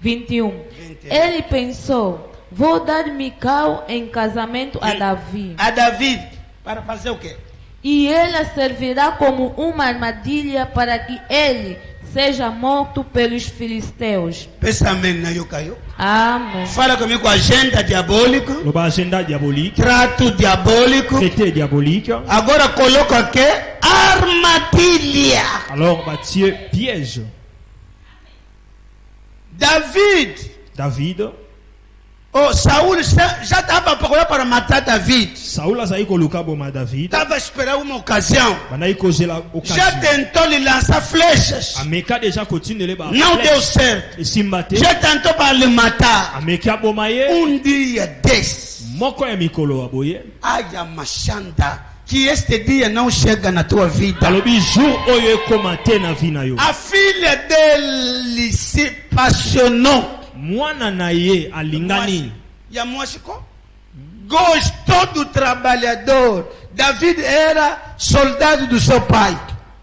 21. 21. Ele pensou: vou dar Mical em casamento a Davi. A Davi, para fazer o quê? E ela servirá como uma armadilha para que ele seja morto pelos filisteus. Pensamento na caiu. Amém. Fala comigo, agenda diabólica, Le agenda diabolique, trato diabólico. traité diabolique. Agora coloca o quê? Armadilha. Alors, Mathieu piège. David, Saul já estava procurando para matar David. Saul azali koluka boma David. Estava esperando uma ocasião. Banai kozela Já occasion. tentou lhe lançar flechas. Ameka déjà continue le ba. Não deu certo. Esimbate. Já tentou para lhe matar. Ameka bomaye. Dia desse. Moko ya mikolo aboye. Aya machanda. Que este dia não chega na tua vida. Alobi jour oyo ekomate na vina yo. A filha dele se apaixonou. Mwana na ye alingani. E a moça gostou do trabalhador. David era soldado do seu pai.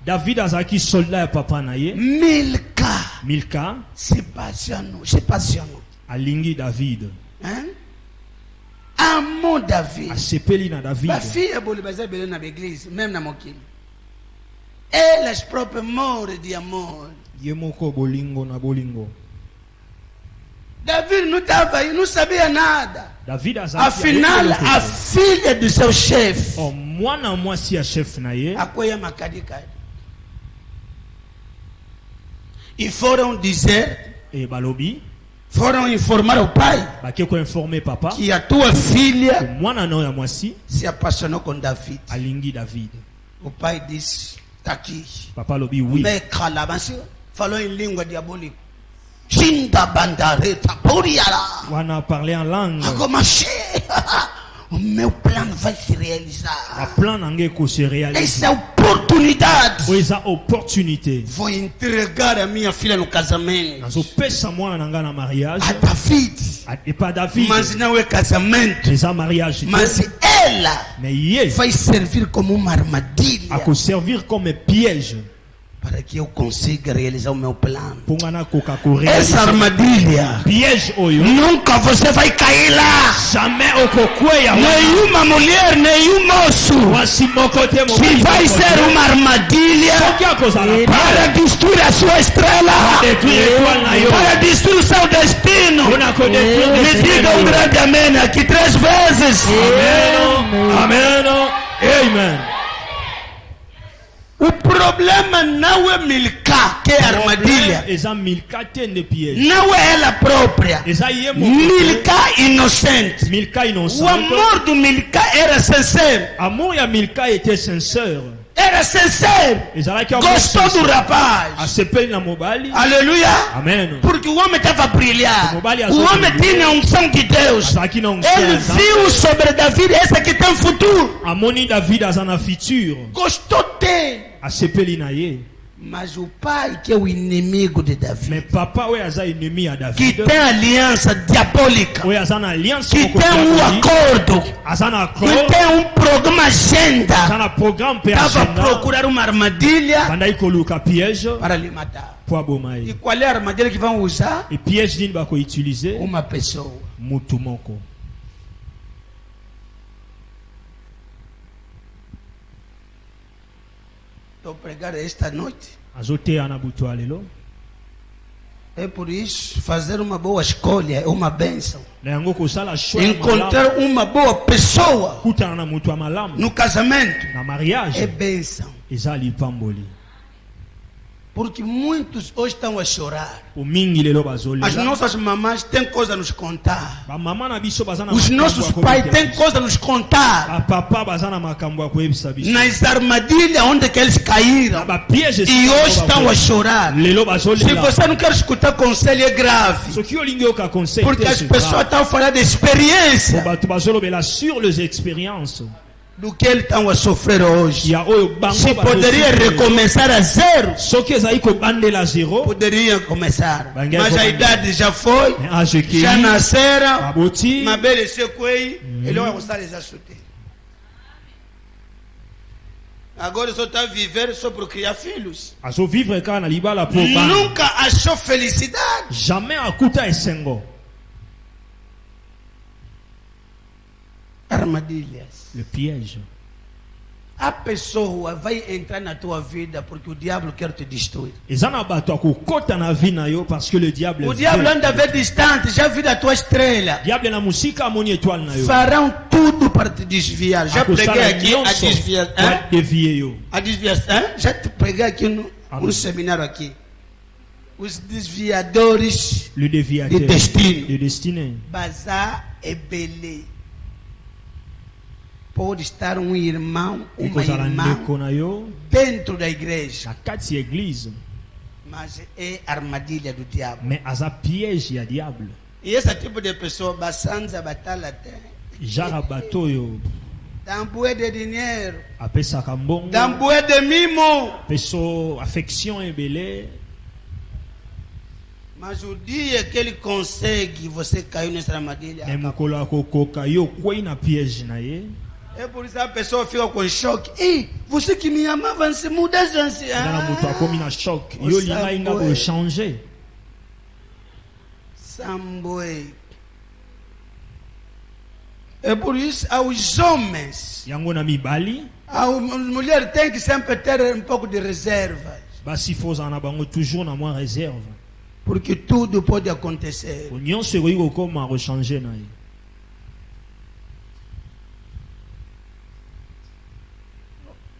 David azaki soldat ya papa na ye. Milka se apaixonou. Alingi David. Hein? Amou David. Asepeli na David. Ma filha boli baza bele na l'église, même na mokili. Elas próprias morrem de amor. Ye moko bolingo na bolingo. David não estava aí, não sabia nada. David azaki. Afinal, a filha do seu chefe. Oh, mwana mwasi ya chef na ye. Akoya makadika. Ils feront dizer, Et balobi, foram informar au pai bakeko informer papa. que a tua filha Mwana no ya mwasi, se apaixonou com David. alingi David. O pai disse, está aqui. Papa lobi oui. Me calabas, falou em língua diabólica. Shinda bandareta, poriara. Wana parler en langue. Como assim? O meu plano vai se realizar. A plan nange ko se réaliser. Essa oportunidade. Ou esa opportunité. Vou entregar a minha filha no casamento. Nazo pesa mwana nanga na mariage. A David. Et pas David. Mas não é casamento. Esa mariage. Mas ela Mais ye vai servir como uma armadilha. a ko servir comme piège. Para que eu consiga realizar o meu plano. Pongana koka ko Essa réaliser. armadilha. Piège oyo. Nunca você vai cair lá. Jamais okokweya. Nenhuma mulher, nenhum moço. Wasi mokote mo. Que vai ser uma armadilha para destruir a sua estrela, para destruir o seu destino. Me diga um grande amém aqui 3 vezes. Amen. Amen. O problema não é Milcá, que é a armadilha. Eza Milka tende piège. Não é ela própria. Eza ye Milcá inocente. Milka O innocent. amor do Milcá era sincero. Amour ya Milka était sincère. Era sincero. Ezalaki Gostou do rapaz. Asepeli na mobali. Aleluia. Amen. Porque o homem estava a brilhar. O homem tinha a unção de Deus. Azalaki na Ele viu sobre David, esse aqui tem futuro. Amoni David azana futur. Gostou dele. Asepeli na ye. Mas o pai, que é o inimigo de Davi, Mais papa oyo aza ennemi ya que David. tem aliança diabólica, Oyo aza na alliance que que tem acordo, aza na que accord. tem programa Aza agenda, na programme pe estava a agenda. procurar uma armadilha Bandai koluka piège para lhe matar. po aboma E ye. qual é a armadilha que vão usar? Et piège nini bako utiliser Uma pessoa. mutu moko. Estou pregando esta noite. Azoteya na butu alelo. É por isso, fazer uma boa escolha é uma bênção. Na yango kosala choix ya malamu. Encontrar uma boa pessoa Kutana na mutu ya malamu. no casamento Na é mariage bênção. eza lipamboli. Porque muitos hoje estão a chorar. O mingi lelo As bazolela. nossas mamãs têm coisa a nos contar. Ba mama na biso baza na Os makambo nossos ya pais koyebisa têm biso. coisa a nos contar. Ba papa baza na makambo ya koyebisa biso. Nas armadilhas onde que eles caíram. Ba piège E hoje estão a chorar. lelo Se bazolela. você não quer escutar conselho, é grave. Soki olingi oka conseil Porque te, as c'est pessoas grave. estão a falar de experiência Bato bazolobela sur les expériences. do que eles estão a sofrer hoje. Ya oyo bango Se bazo poderia sofrer. recomeçar a zero, Soki ezali kobandela zero. poderia começar. Banguei Mas a começar. idade já foi, Mais âge ekei, já nasceram. baboti. Mabele sequei, ele vai gostar de ajuste. Agora só está a viver só por criar filhos. Azovivre kaka na libala po bana. Nunca achou felicidade. Jamais akuta esengo. Armadilhas. Le piège. A pessoa vai entrar na tua vida porque o diabo quer te destruir. Eza na bato akokota na vie na yo parce que le diable O diabo veut. anda a ver distante, já viu a tua estrela. Diable na musika amoni étoile na yo. Farão tudo para te desviar. Já Akosala preguei aqui a nyonso desviar. po dévier yo. A desviação. Já te preguei aqui no Amém. seminário aqui. Os desviadores Le déviateur. de destino. Le destiné. Bazar e Belê. Pode estar um irmão, uma Ekozala irmã ndeko na yo dentro da igreja, na kati ya église. mas é armadilha do diabo. Mais aza piège ya diable. E esse tipo de pessoa, basanza batala tem. Jara bato oyo Dambué de dinheiro, apesaka mbongo. dambué de mimo. Peso affection ebele. Mas o dia que ele consegue, você caiu nessa armadilha. Mais acabou. mokolo akokoka yo kwei na piège na ye. É por isso que a pessoa fica com choque. Ei, você que me amava, se muda, gente. Eza na moto akomi na choc. o Yo lingai nga Samboé. ko changer. Samboé. É por isso, aos homens, Yango na mibali. as mulheres têm que sempre ter um pouco de reserva. Basi foza na bango toujours na moins réserve. Porque tudo pode acontecer. O nyonso ekoki kokoma kochanger na ye.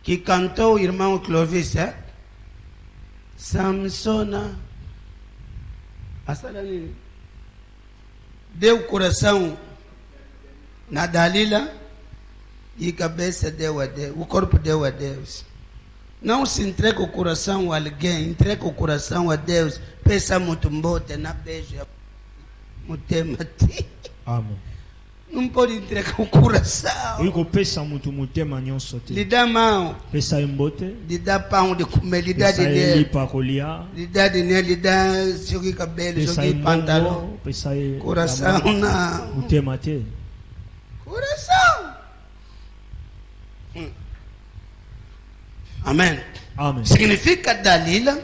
Que cantou o irmão Clovis, Samsona, Asala nini? Deu coração na Dalila e cabeça deu a Deus, o corpo deu a Deus. Não se entrega o coração a alguém, entrega o coração a Deus. Pensa muito mbote na beija, mutema ti. Amen. Não pode entregar o coração. Lhe dá mão, lhe dá pão de comer, lhe dá dinheiro, lhe dá dinheiro, lhe dá jogue cabelo, jogue pantalão. Coração não. Coração. Amém. Amen. Significa Dalila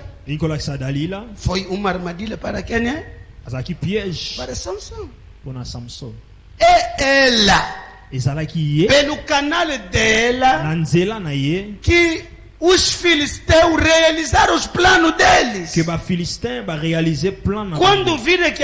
Dalila foi uma armadilha para quem é? azalaki piège Para Sansão. pona Samson. E ela, Ezalaki ye pelo canal dela, na nzela na ye que os filisteus realizaram os planos deles. que ba Philistin ba réaliser plan na Quando viram que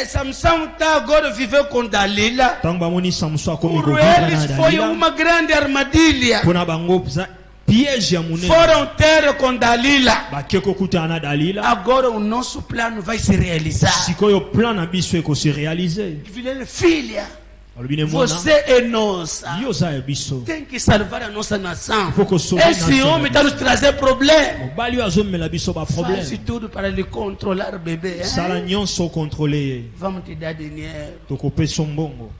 Sansão está agora viveu com Dalila, tango ba moni Samson akomi por kovivre eles na foi Dalila uma grande armadilha. pona bango za piège ya munene Foram ter com Dalila. bakeko kutana na Dalila. Agora o nosso plano vai se realizar. Sikoyo plan na biso eko se réaliser. Filha, Alobine mwana você é nossa. yo za biso Tem que salvar a nossa nação. faut que sauver Esse nation homem na está nos trazer problemas. mobali oyo azomela biso ba Faz problème tudo para lhe controlar, bebê. hein? sala nyonso contrôler ye Vamos te dar dinheiro. tokopesa mbongo.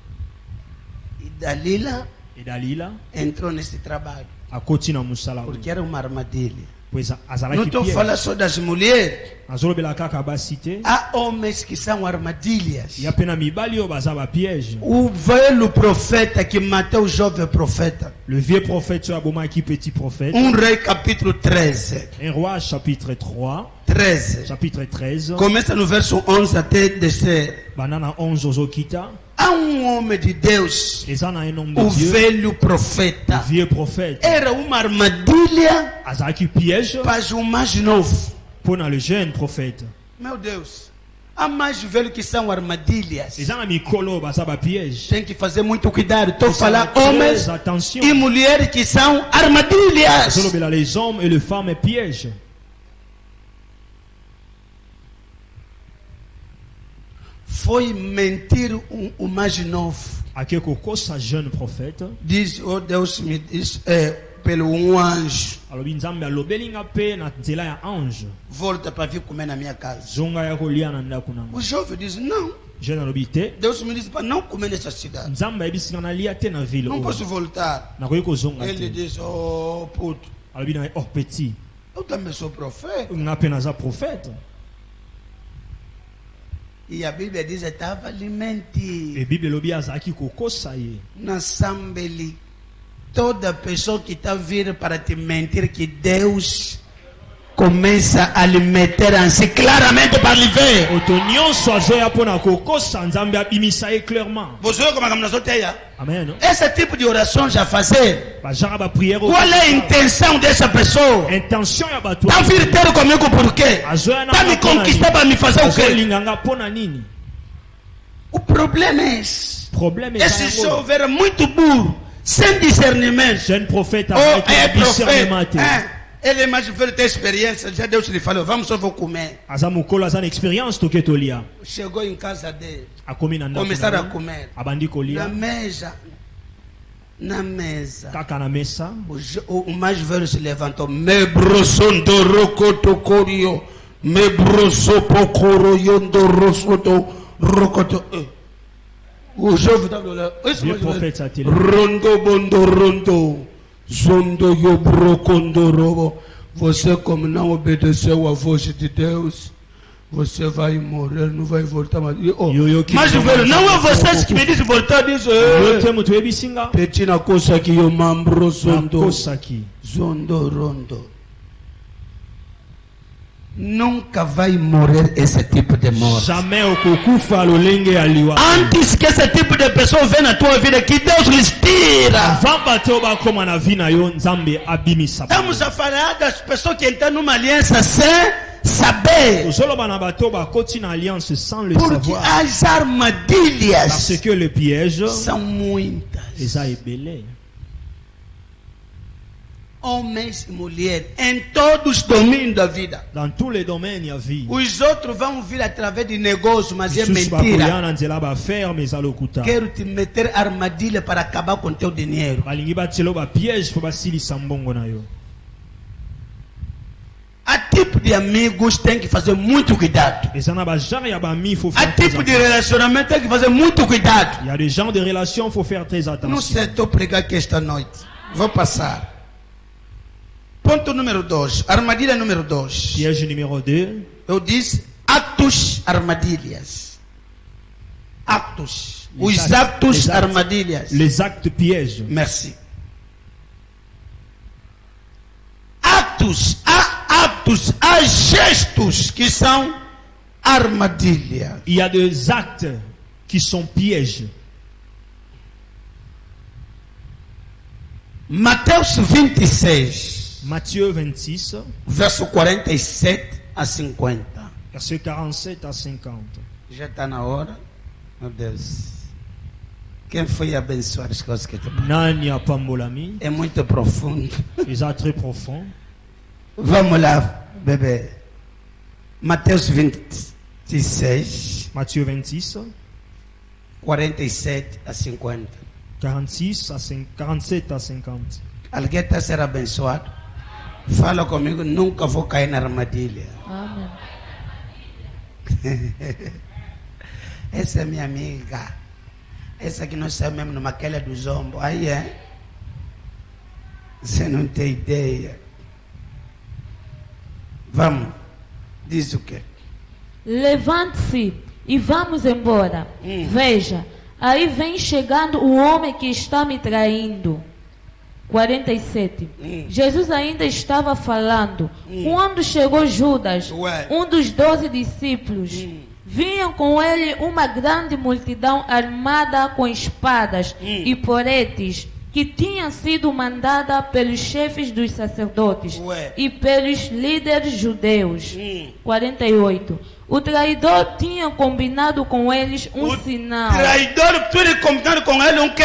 E Dalila E Dalila entrou nesse trabalho. akoti na musala Porque era uma armadilha. pois Não azalaki estou piège falando só das mulheres. azolobela kaka basi te Há homens que são armadilhas. ya pe na mibali oyo baza ba piège. O velho profeta que matou o jovem profeta. Le vieux prophète oyo abomaki petit prophète. 1 Rei capítulo 13. Un roi chapitre 3 13. chapitre 13 Começa no verso 11 até descer. banana 11 ozokita Há um homem de Deus, eza na un homme o de Dieu velho le profeta. vieux prophète Era uma armadilha azalaki piège para o mais novo. mpona le jeune prophète. Meu Deus, há mais velhos que são armadilhas. eza na mikolo oyo baza ba piège. Tem que fazer muito cuidado. Estou Faut falando faire homens très attention. e mulheres que são armadilhas. azolobela les hommes et les femmes piège. Foi mentir o mais novo. ake kokosa jeune prophète Diz, oh Deus me diz, pelo um anjo. alobi nzambe alobeli nga mpe na nzela ya ange Volta para vir comer na minha casa. zonga ya kolia na ndako nango. O jovem diz, não. jeune alobi te Deus me disse para não comer nessa cidade. nzambe ayebisi nga nalia te na ville Não oyo. posso voltar. nakoki kozonga Ele te diz, oh puto, alobi na or petit eu também sou profeta. nga mpe naza prophète. E a Bíblia diz, estava ali mentir. e bible elobi azalaki kokosa ye Na Sambeli, toda pessoa que está vindo para te mentir, que Deus começa a lhe meter assim claramente para lhe ver. oto nyonso azoya mpona kokosa nzambe abimisa ye clairement. Você como a nazoteia? amen. Esse tipo de oração já fazer. bajara baprière Qual é a intenção dessa pessoa? intention ya bato Está vir ter comigo por quê? azoya Está me conquistar para me fazer o quê? azolinga nga mpona nini. O problema é esse. problème Esse eza yango. jovem era muito burro, sem discernimento. jeune prophète Oh, azalaki é na discernement te. profeta. Ele é mais velho, tem experiência. Já Deus lhe falou, vamos só vou comer. aza mokolo aza na expérience toke tolia Chegou em casa dele. akomi na ndako Começaram a na ye. comer. abandi Na kolia mesa. Na mesa. kaka na mesa O mais velho se levantou. Me brosondo rocotocorio. Me brosopocoro yondo rosoto rocoto. O jovem estava olhando. vieux prophète sa télé Rondo bondo rondo. Zondo yo brocondo robo. Você como não obedeceu a voz de Deus, você vai morrer, não vai voltar mais. Mas velho, não é vocês que me dizem voltar disso. yo te moto oyebisi nga Petina coisa que eu mambro zondo. nakosaki. Zondo rondo. Nunca vai morrer esse tipo de morte. jamais okokufa lolenge ya liwa Antes que esse tipo de pessoa venha na tua vida, que Deus lhes tira. avant bato bakoma na vi na yo nzambe abimisa bango. Estamos a falar das pessoas que entram numa aliança sem saber. ozoloba na bato bakoti na alliance sans le Porque savoir as parce armadilhas que le piège são muitas. eza ebele. homens e mulheres, em todos os domínios da vida. Dans tous les domaines, il y a vie. Os outros vão vir através de negócio, mas é Tous mentira. bakoyana nzela bafaire mais alokuta. Quero te meter armadilha para acabar com teu dinheiro. Balingi batelo ba piège pour basilisa mbongo na yo. A tipo de amigos tem que fazer muito cuidado. Ezana ba genre ya ba mi faut A faire très tipo de attention. relacionamento tem que fazer muito cuidado. Il y a des genres de relations, faut faire très Não attention. sei, estou pregar aqui esta noite. Vou passar. Ponto número 2. Armadilha número 2. Piège numéro 2. Eu disse atos armadilhas. Atos. Os atos armadilhas. Les actes pièges. Merci. Há gestos que são armadilha. Il y a des actes qui sont pièges. Mateus 26, Matthieu 26, verso 47 a 50. verset 47 à 50. Já está na hora? Meu Deus. Quem foi abençoar as coisas que eu estou? Nani a pambolami. É muito profundo. Ils sont très profonds. Vamos lá, bebê. Mateus 26, Matthieu 26, 47 a 50. 46 à 5, 47 à 50. Alguém está sendo abençoado? Fala comigo, nunca vou cair na armadilha. Amém. Essa é minha amiga. Essa que nós estamos mesmo numa queda do zombo. Aí é. Você não tem ideia. Vamos. Diz o quê? Levante-se e vamos embora. Veja, aí vem chegando o homem que está me traindo. 47. Jesus ainda estava falando. Quando chegou Judas, Ué. um dos 12 discípulos, vinha com ele uma grande multidão armada com espadas e poretes, que tinha sido mandada pelos chefes dos sacerdotes Ué. e pelos líderes judeus. 48. O traidor tinha combinado com eles um sinal. Traidor, tu ele combinando com ele um quê?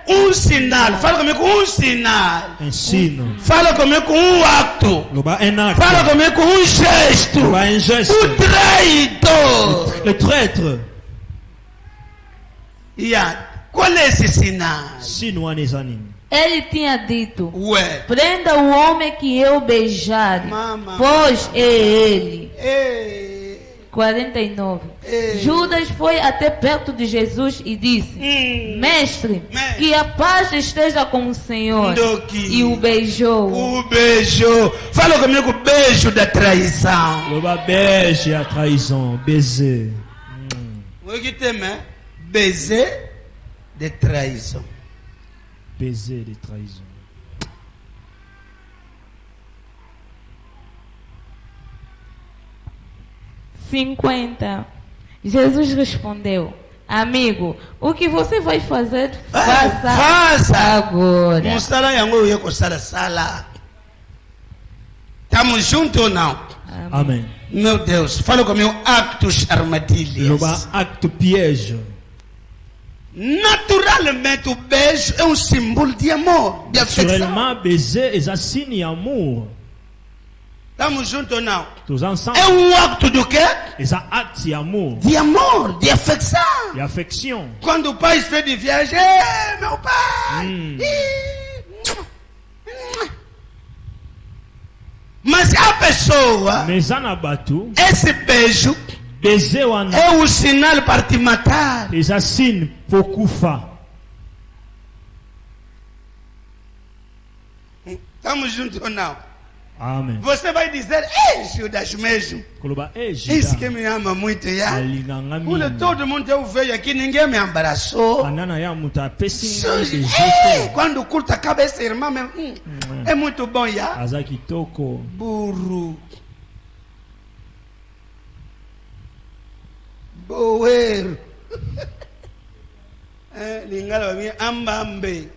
Um sinal. Fala comigo, um sinal. Ensino. Fala comigo, um ato. Loba un acte. Fala comigo, um gesto. Loba un geste. O traidor. Le traître. Qual é esse sinal? Sino anezani. Ele tinha dito: Ué. prenda o homem que eu beijar, Mama. pois é ele. Ei. 49. Ei. Judas foi até perto de Jesus e disse: Mestre, Mestre. que a paz esteja com o Senhor. Ndoki. E o beijou. O beijo. Fala comigo, beijo da traição. Loba beige à trahison. Baiser. O que tem, né? Beijo de traição. Baiser de trahison. Jesus respondeu: Amigo, o que você vai fazer, faça agora. Mosala yango uye kusala sala. Estamos juntos ou não? Amen. Meu Deus, fala comigo, actos armadilhas. Loba acte piège. Naturalmente o beijo é um símbolo de amor, de afeição. Naturellement, baiser est un signe d'amour. Estamos juntos ou não? Tous ensemble. É um acto do quê? Et un acte d'amour. De amor, de afeição. Et affection. Quando o pai fez de viagem, meu pai. Mas a pessoa, Mais en abattu, esse beijo baiser ou é o sinal para te matar. et un signe pour Koufa. Estamos juntos ou não? Amen. Você vai dizer, Judas mesmo. Koloba Esse Judas. que me ama muito, já. Alinganga Olha, mingi. todo mundo eu vejo aqui, ninguém me abraçou. Anana ya muta pesi Ei, de gesto. quando o culto acaba, essa irmã mesmo, é muito bom, já. Aza kitoko. Burro. Boeiro. Lingala wa minha ambambe.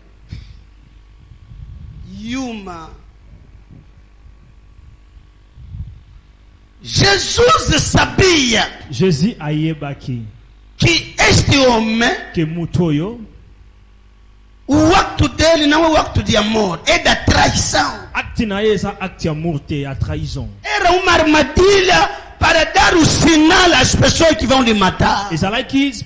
Yuma. Jesus sabia Jésus ayebaki que este homem que mutoyo O acto dele não é o acto de amor, é da traição. Acte na ye eza acte ya amour te, ya trahison. Era uma armadilha para dar o sinal às pessoas que vão lhe matar. Ezalaki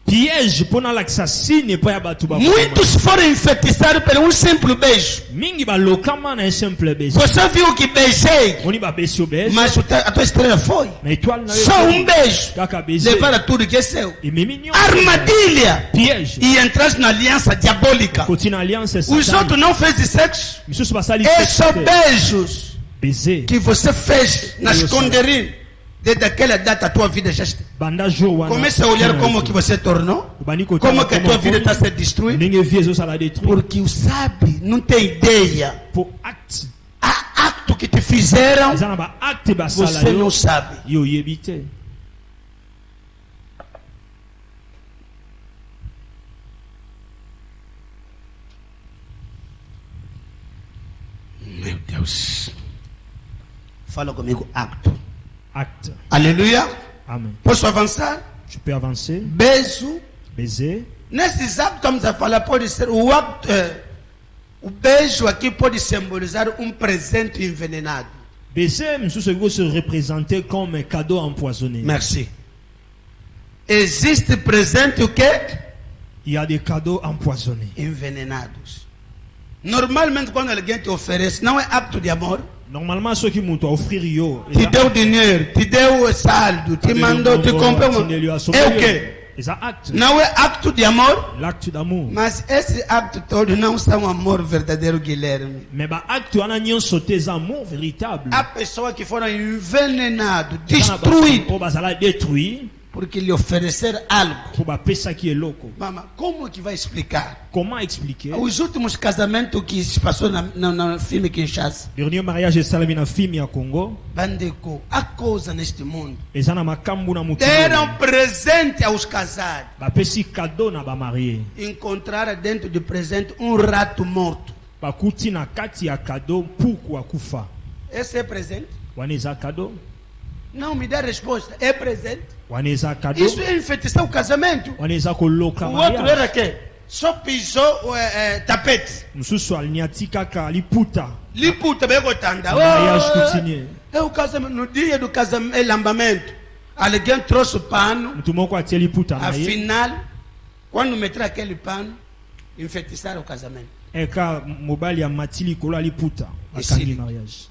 piège pour l'alakisa signe pa ya batu ba. Muitos foram enfeitiçados por um simples beijo. Mingi ba lokama na un simple baiser. Você viu que beijei, Oni ba besi o beijo. mas a tua estrela foi. Na étoile na Só um beijo. Kaka baiser. Levar tudo que é seu. E mimi nyo. Armadilha. Piège. E entrar na aliança diabólica. Continue alliance Os outros satanique. não fez sexo. Misusu basali É só sexe. beijos Baiser. que você fez na esconderinha. Desde aquela data a tua vida já está. Banda jour wana. Comece a olhar como que você tornou. Como que a tua vida está se destruindo. Ninguém vie ezo sala détruire. Porque o sabe, não tem ideia. Pour acte. Há acto que te fizeram, Eza na ba acte basala você não yo. sabe. Yo yebi te. Meu Deus. Fala comigo, acto. Acte. Aleluia. Amen. Posso avançar? Tu peux avancer. Beijo. Baiser. Nesses actos estamos a falar, pode ser o acto. O beijo aqui pode simbolizar um presente envenenado. Baiser, misusu eko se représenter comme un cadeau empoisonné. Merci. Existe presente o quê? Il y a des cadeaux empoisonnés. Envenenados. Normalmente quando alguém te oferece, não é acto de amor. Normalement, ceux qui m'ont offrir yo, Te deu dinheiro, te deu saldo, te mandou, te comprou. É o quê? C'est un acte. Não é acto de amor, L'acte d'amour. mas esse acto todo não são amor verdadeiro, Guilherme. Mais bah acte on a nion sauté amour véritable. Há pessoas que foram envenenadas, destruídas, Pour basala détruit, porque lhe oferecer algo. pour bah pesa qui est loco. Mama, como que vai explicar? Comment expliquer? Os últimos casamentos que se passou no filme Kinshasa, Dernier mariage de salami na fille à Congo, Bandeko, há coisa neste mundo. ezana makambu na mutu. Deram presente aos casados. Bah pesi cadeau na ba marié. Encontraram dentro do presente um rato morto. Bah kuti na kati ya cadeau pourquoi kufa. Esse é presente? Waneza cadeau? Não me dá resposta. É presente? Waneza cadeau? Isso é enfeitiçar o casamento. Waneza koloka O outro mariage. era quê? Só pisou tapete. Mususu aliniati kaka liputa. Liputa bego tanda. Mariage continue. É o casamento. No dia do casamento, é lambamento. Alguém trouxe o pano. Mutu moko atie liputa na ye. Afinal, quando meter aquele pano, enfeitiçaram o casamento. Eka mobali ya matili kolo liputa. Ici. Akangi mariage.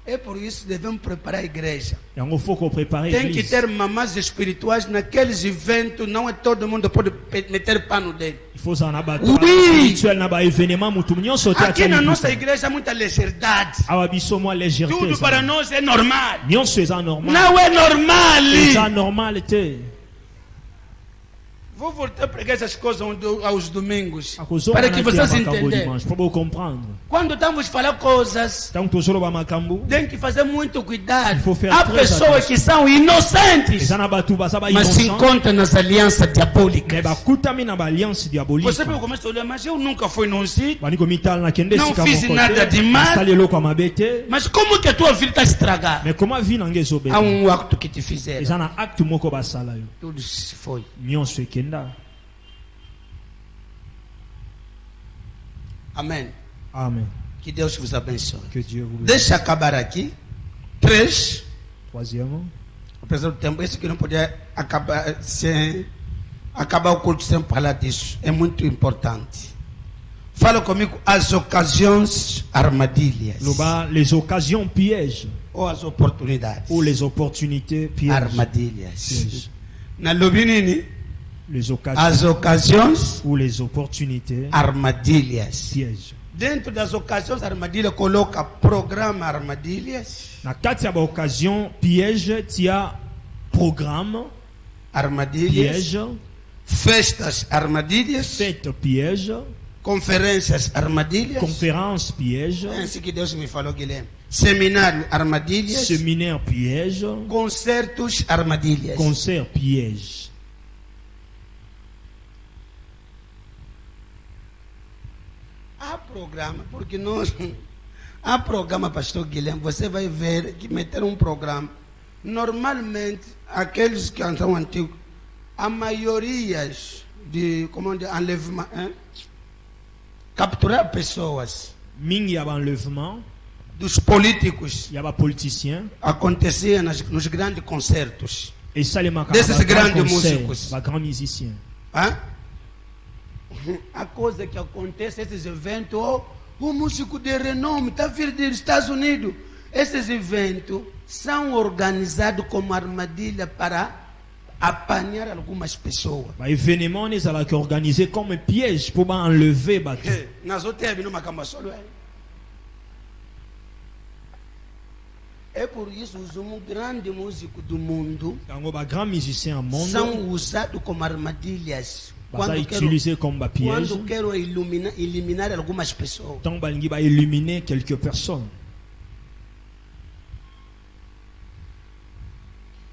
É por isso que devemos preparar a igreja. Yango faut qu'on prépare Tem que l'église. ter mamás espirituais naqueles eventos. Não é todo mundo pode meter pano dele. Il faut en abattre. Oui. Spirituel na ba événement mutu mnyo sauter Aqui na nossa liputa. igreja há muita legierdade. Awa biso moi légèreté. Tudo para nós é normal. Nyon c'est normal. Não é normal. C'est normal te. Vou voltar a pregar essas coisas aos domingos. Akozo Para que vocês entenderem. entenderem. Pour vous comprendre. Quando estamos a falar coisas, Tant que tozolo ba makambu. tem que fazer muito cuidado. Il faut faire Há très pessoas attention. que são inocentes, Ezana batu basa ba mas se innocent. encontram nas alianças Mais diabólicas. ba kutami na ba alliance diabolique. Você começa a olhar, mas eu nunca fui num sítio. Bani komitala na kende Não sika fiz moko nada te. de mal. Sali eloko ya mabe te. Mas como que a tua vida está estragada? Mais comment vie nange ezobela? Há um acto que te fizeram. Eza na acte moko basala yo. Tudo se foi. Nyonso ekenda. Amém. Amen. Que Deus vos abençoe. Que Dieu vous bénisse. Deixa acabar aqui. 3. Troisièmement, Apesar do tempo, isso que não podia acabar sem acabar o culto sem falar disso. É muito importante. Fala comigo as ocasiões armadilhas. loba les occasions pièges Ou as oportunidades. ou les opportunités pièges. Armadilhas. Pièges. Na Lubinini, Les occasions as ocasiões ou les opportunités armadilhas. pièges. Dentro das ocasiões armadilhas, coloca programa armadilhas. Na kati ya ba occasion piège, tia programme Armadilhas. piège, Festas armadilhas. fête piège, Conferências armadilhas. conférence piège, É assim que Deus me falou, Guilherme. Seminário armadilhas. séminaire piège, Concertos armadilhas. concert piège. Há programa, porque nós. Há programa, pastor Guilherme. Você vai ver que meter um programa. Normalmente, aqueles que são antigos, a maioria de comment dire, enlèvement, hein? Capturar pessoas. Mingi ya enlèvement, Dos políticos ya ba politicien. acontecia nos grandes concertos. Et ça les marque. Desses grandes músicos. Ba grand musicien. Hein? A coisa que acontece, esses eventos, o músico de renome está vindo dos Estados Unidos. Esses eventos são organizados como armadilha para apanhar algumas pessoas. Ba événement les ala qui organisé comme piège pour ba enlever ba. Nas outras não macamba solo é por isso os grandes músicos do mundo Kango ba grand musicien au monde. são usados como armadilhas. Ba utilisé comme ba piège. Quando quero eliminar algumas pessoas. Tant balingi ba éliminer quelques personnes.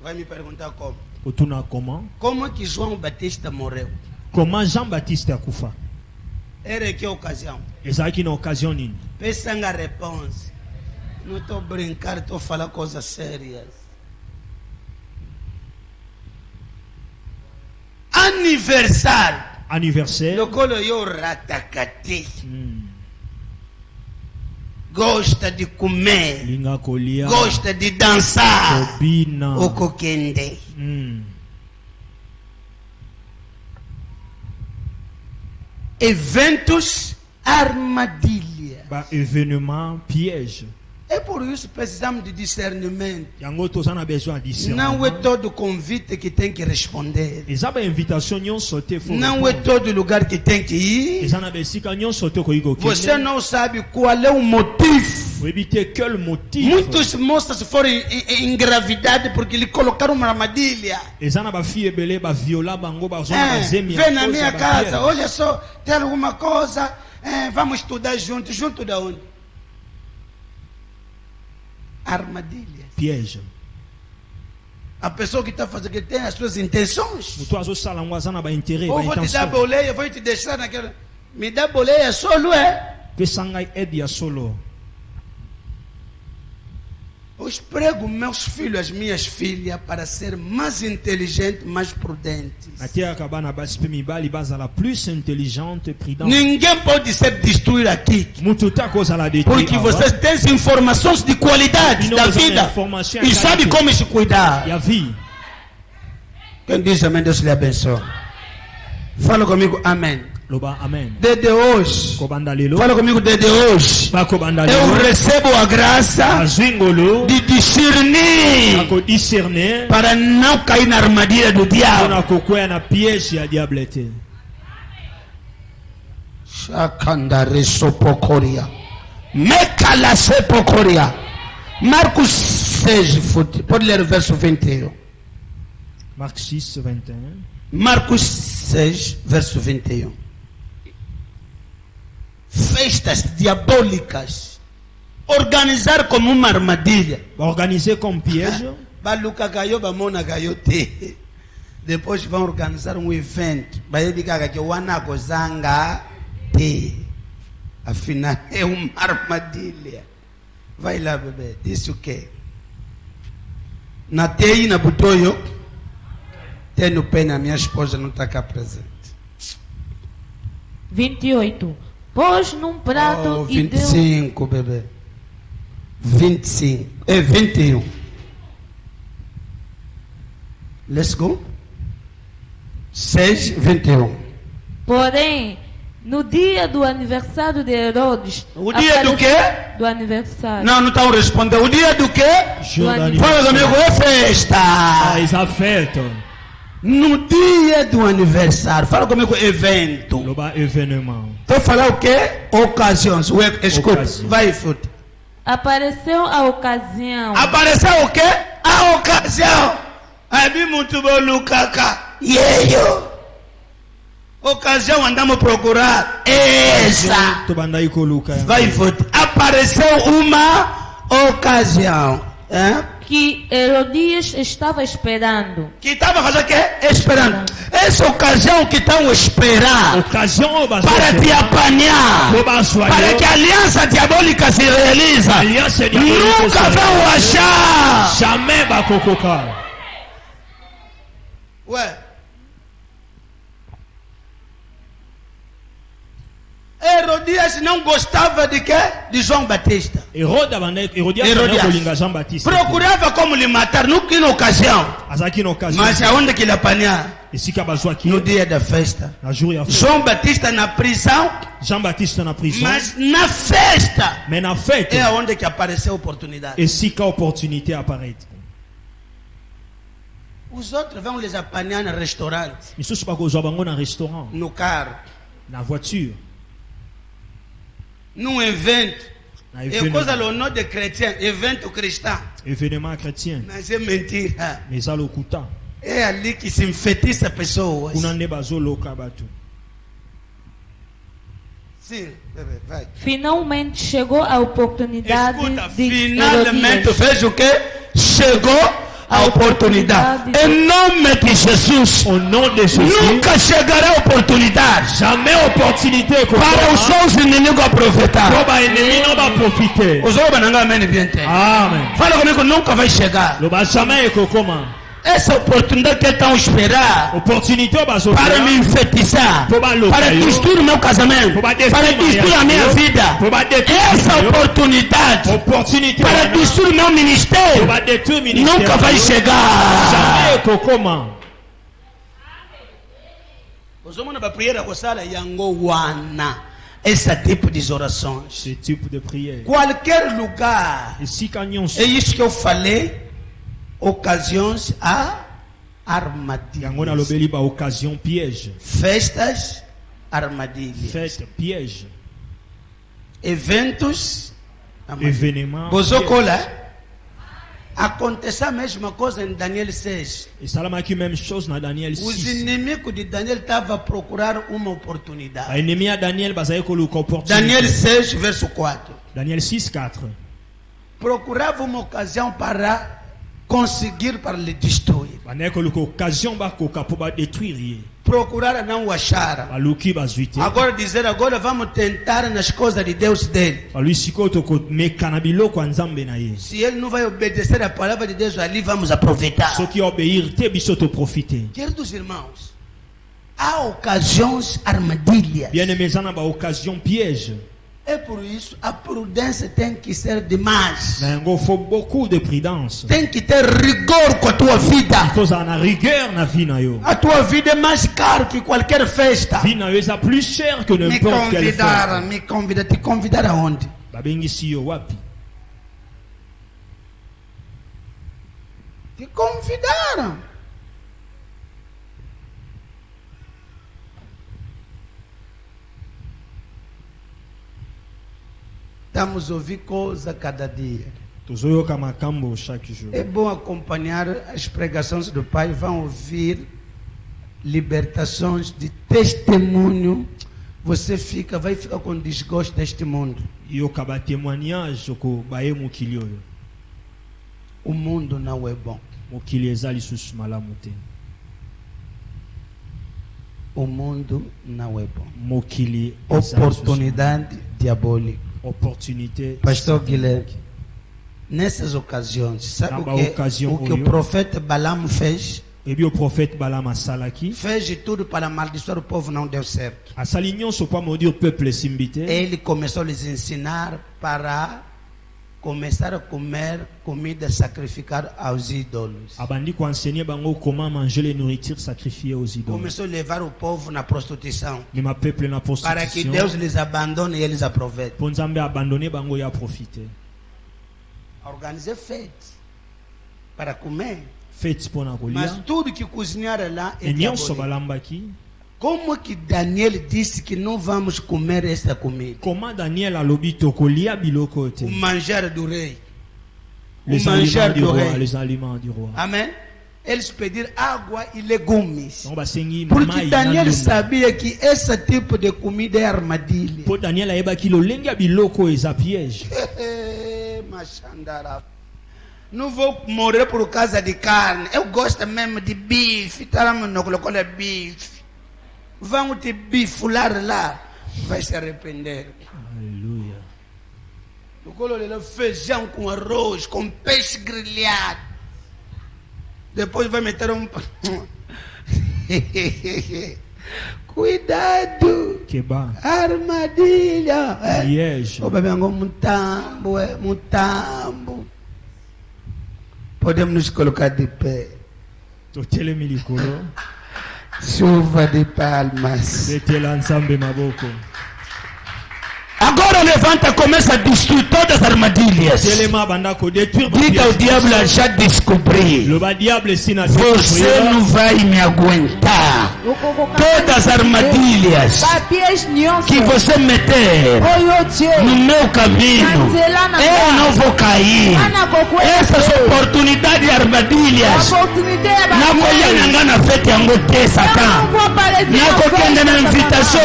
Vai me perguntar como? Otuna comment? Como é que João Batista morreu? Comment Jean-Baptiste a kufa? Era que ocasião? Ezaki na occasion nini? Pensa na resposta. Não estou brincando, estou falando coisas sérias. Aniversário. Anniversaire. Lokolo yo ratakati. Gosta de comer. Linga kolia. Gosta de dançar. Kobina. O kokende. Eventos armadilha. Ba événement piège. É por isso que precisamos de discernimento. Yango tozana besoin de Não é discernement. todo convite que tem que responder. Eza ba invitation nyon sauté faut. Não é todo lugar que tem que ir. Eza na besika nyon sauté ko iko. Você não sabe qual é o motivo. Faut éviter quel motif. Muitos moças foram engravidadas porque lhe colocaram uma armadilha. Eza na ba fille belé ba viola bango ba zona ba zemi. Vem na minha casa, olha só, tem alguma coisa, vamos estudar juntos. Junto da onde? Armadilha. Piège. A pessoa que está fazendo, que tem as suas intenções. Mutu azo sala ngwaza na ba intérêt Ou ba vou te dar intention. boleia, vou te deixar naquela. Me dá boleia solo, Pesangai aide ya solo. Eu prego meus filhos, as minhas filhas, para ser mais inteligentes, mais prudentes. Atia kabana basi pe mibali bazala plus intelligente, prudente. Ninguém pode ser destruído aqui. Mutu ta koza la détruire. Porque vocês têm informações de qualidade da vida. E sabe como se cuidar. Ya vie. Quem diz amém, Deus lhe abençoe. Fala comigo, amém. Loba amen. Desde hoje. Kobanda lelo. Fala comigo, desde hoje. Ba kobanda Eu lelo. recebo a graça Azingolo. de discernir Ako discerner. para não cair na armadilha do diabo. Na kokoya na piège ya diablete. Shakandare sopokoria. Mekala sepokoria. Marcos 6, pode ler o verso 21. Marc 6, 21. Marcos 6, verso 21. Festas diabólicas. Organizar como uma armadilha. Organisé comme piège. Baluca caiu, bamona caiu te. Depois vão organizar um evento. Vai dizer que o anaco zanga te. Afinal é uma armadilha. Vai lá, bebê. Disse o quê? Na TI, na Butoio. Tendo pena, minha esposa não está cá presente. 28. Pôs num prato e deu... 25, bebê. 25. 21. Let's go. 6, 21. Porém, no dia do aniversário de Herodes... O dia do quê? Do aniversário. Não estão respondendo. O dia do quê? Jour Fala d'anniversaire. comigo, é festa. Ah, ils a fait. No dia do aniversário. Fala comigo, evento. Loba événement. Estou falando o quê? Ocasiões. Escuta, Ocasião. vai, fruta. Apareceu a ocasião. Apareceu o quê? A ocasião. Aí muito bom, Lucas. E eu? Ocasião andamos procurar. Essa. Tobanda iko luka. Vai, fruta. Apareceu uma ocasião. Que Herodias estava esperando. Que estava fazendo o quê? Esperando. Essa ocasião que estão esperando Occasion ba para te apanhar, para que a aliança diabólica se realize. Nunca vão achar. Jamais ba kokoka. Ué. Herodias não gostava de quê? De João Batista. Herodias Jean-Baptiste. Procurava como lhe matar, nunca em ocasião. Mas aonde que ele apanhar? No dia da festa. João Batista na prisão. Jean-Baptiste na prisão. Mas na festa. Mais na fête. É onde que apareceu a oportunidade. Et si qu'a opportunité apparaît. Os outros vão lhes apanhar no restaurante. Isso pas que bango na restaurant. No carro. Na voiture. Num evento. É coisa do nome de chrétien, evento cristão. Événement chrétien. Mas é mentira. Mais à l'okuta. É ali que se enfeitiça pessoas. Sim, vai. Finalmente chegou a oportunidade. Escuta, finalmente veja o que? Chegou a oportunidade. Em nome de Jesus. Au nom de Jésus. Nunca chegará a oportunidade. Jamais opportunité para os seus inimigos aproveitar. Os homens não amém bien. Amen. Fala comigo, nunca vai chegar. Jamais comment. Essa oportunidade que estão esperar opportunité para me enfeitiçar, para destruir meu casamento, para destruir a minha vida. Essa oportunidade para destruir meu ministério nunca vai chegar. Os homens na primeira gostada yangowana. Esse tipo de orações. Ce type de prière. Qualquer lugar. É isso que eu falei. Ocasiões a armadilhas. Occasion piège. Festas, armadilhas. Festa, piège. Eventos, événement. Bozocola. Aconteceu a mesma coisa em Daniel 6. E salama aqui même chose na Daniel 6. Os inimigos de Daniel estavam a procurar uma oportunidade. A inimiga Daniel basaye colocar oportunidade. Daniel 6 verso 4. Daniel 6 4. Procurava uma ocasião para conseguir para lhe destruir. Procurar não achar. Agora dizer, agora vamos tentar nas coisas de Deus dele. Se ele não vai obedecer a palavra de Deus ali, vamos aproveitar. Queridos irmãos, há ocasiões armadilhas. É por isso a prudência tem que ser demais. Il faut beaucoup de prudence. Tem que ter rigor com a tua vida. A tua vida é mais cara que qualquer festa. Plus cher que n'importe quelle festa. Me convidar, te convidar aonde? Te convidaram. Estamos a ouvir coisa cada dia. É bom acompanhar as pregações do Pai. Vão ouvir libertações de testemunho. Você vai ficar com desgosto deste mundo. O mundo não é bom. O mundo não é bom. Oportunidade diabólica. Pastor Guilherme, nessas ocasiões, sabe o que o profeta Balaam fez? Fez de tudo para amaldiçoar o povo, não deu certo. Ele começou a lhes ensinar para começar a comer comida sacrificada aos ídolos. Começou a levar o povo na prostituição. Para que Deus lhes abandone e eles aproveitem. Organizei feitos para comer. Mas tudo que cozinharam lá é diabólico. Como que Daniel disse que não vamos comer esta comida? Comment Daniel a lobito kolia biloko te? O manjar do rei. Les aliments du roi. Amém? Eles pediram água e legumes. Porque Daniel sabia que esse tipo de comida é armadilha. Por Daniel aiba que lo lenga biloko eza piège. Não vou morrer por causa de carne. Eu gosto mesmo de bife. Taramos no colocou bife. Vamos te bifular lá. Vai se arrepender. Aleluia. Eu coloquei feijão com arroz, com peixe grelhado. Depois vai meter um... Cuidado. Keba. Armadilha. Liège. O baba yango mutambo, mutambo. Podemos nos colocar de pé. Totele milikolo. Chuva de palmas. Betela ensemble maboko. Agora levanta, começa a destruir todas as armadilhas. Diga ao diabo já descobri. Você não vai me aguentar. Todas as armadilhas que você meter no meu caminho, eu não vou cair. Essas oportunidades de armadilhas não vou na festa angote Satã. Não vou querer na invitação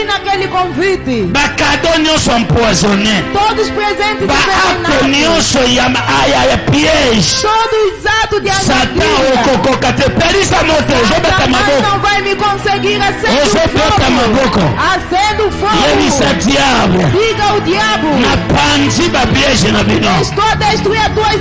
naquele convite. Bacado nyonso empoisonné. Todos presentes Bacado nyonso ya piège. Todos atos de Satã okokoka te perisa moto. Satanás não vai me conseguir acender fogo. Yebisa diabo. Diga ao diabo. Na panzi ba piège na bino. Estou a destruir as tuas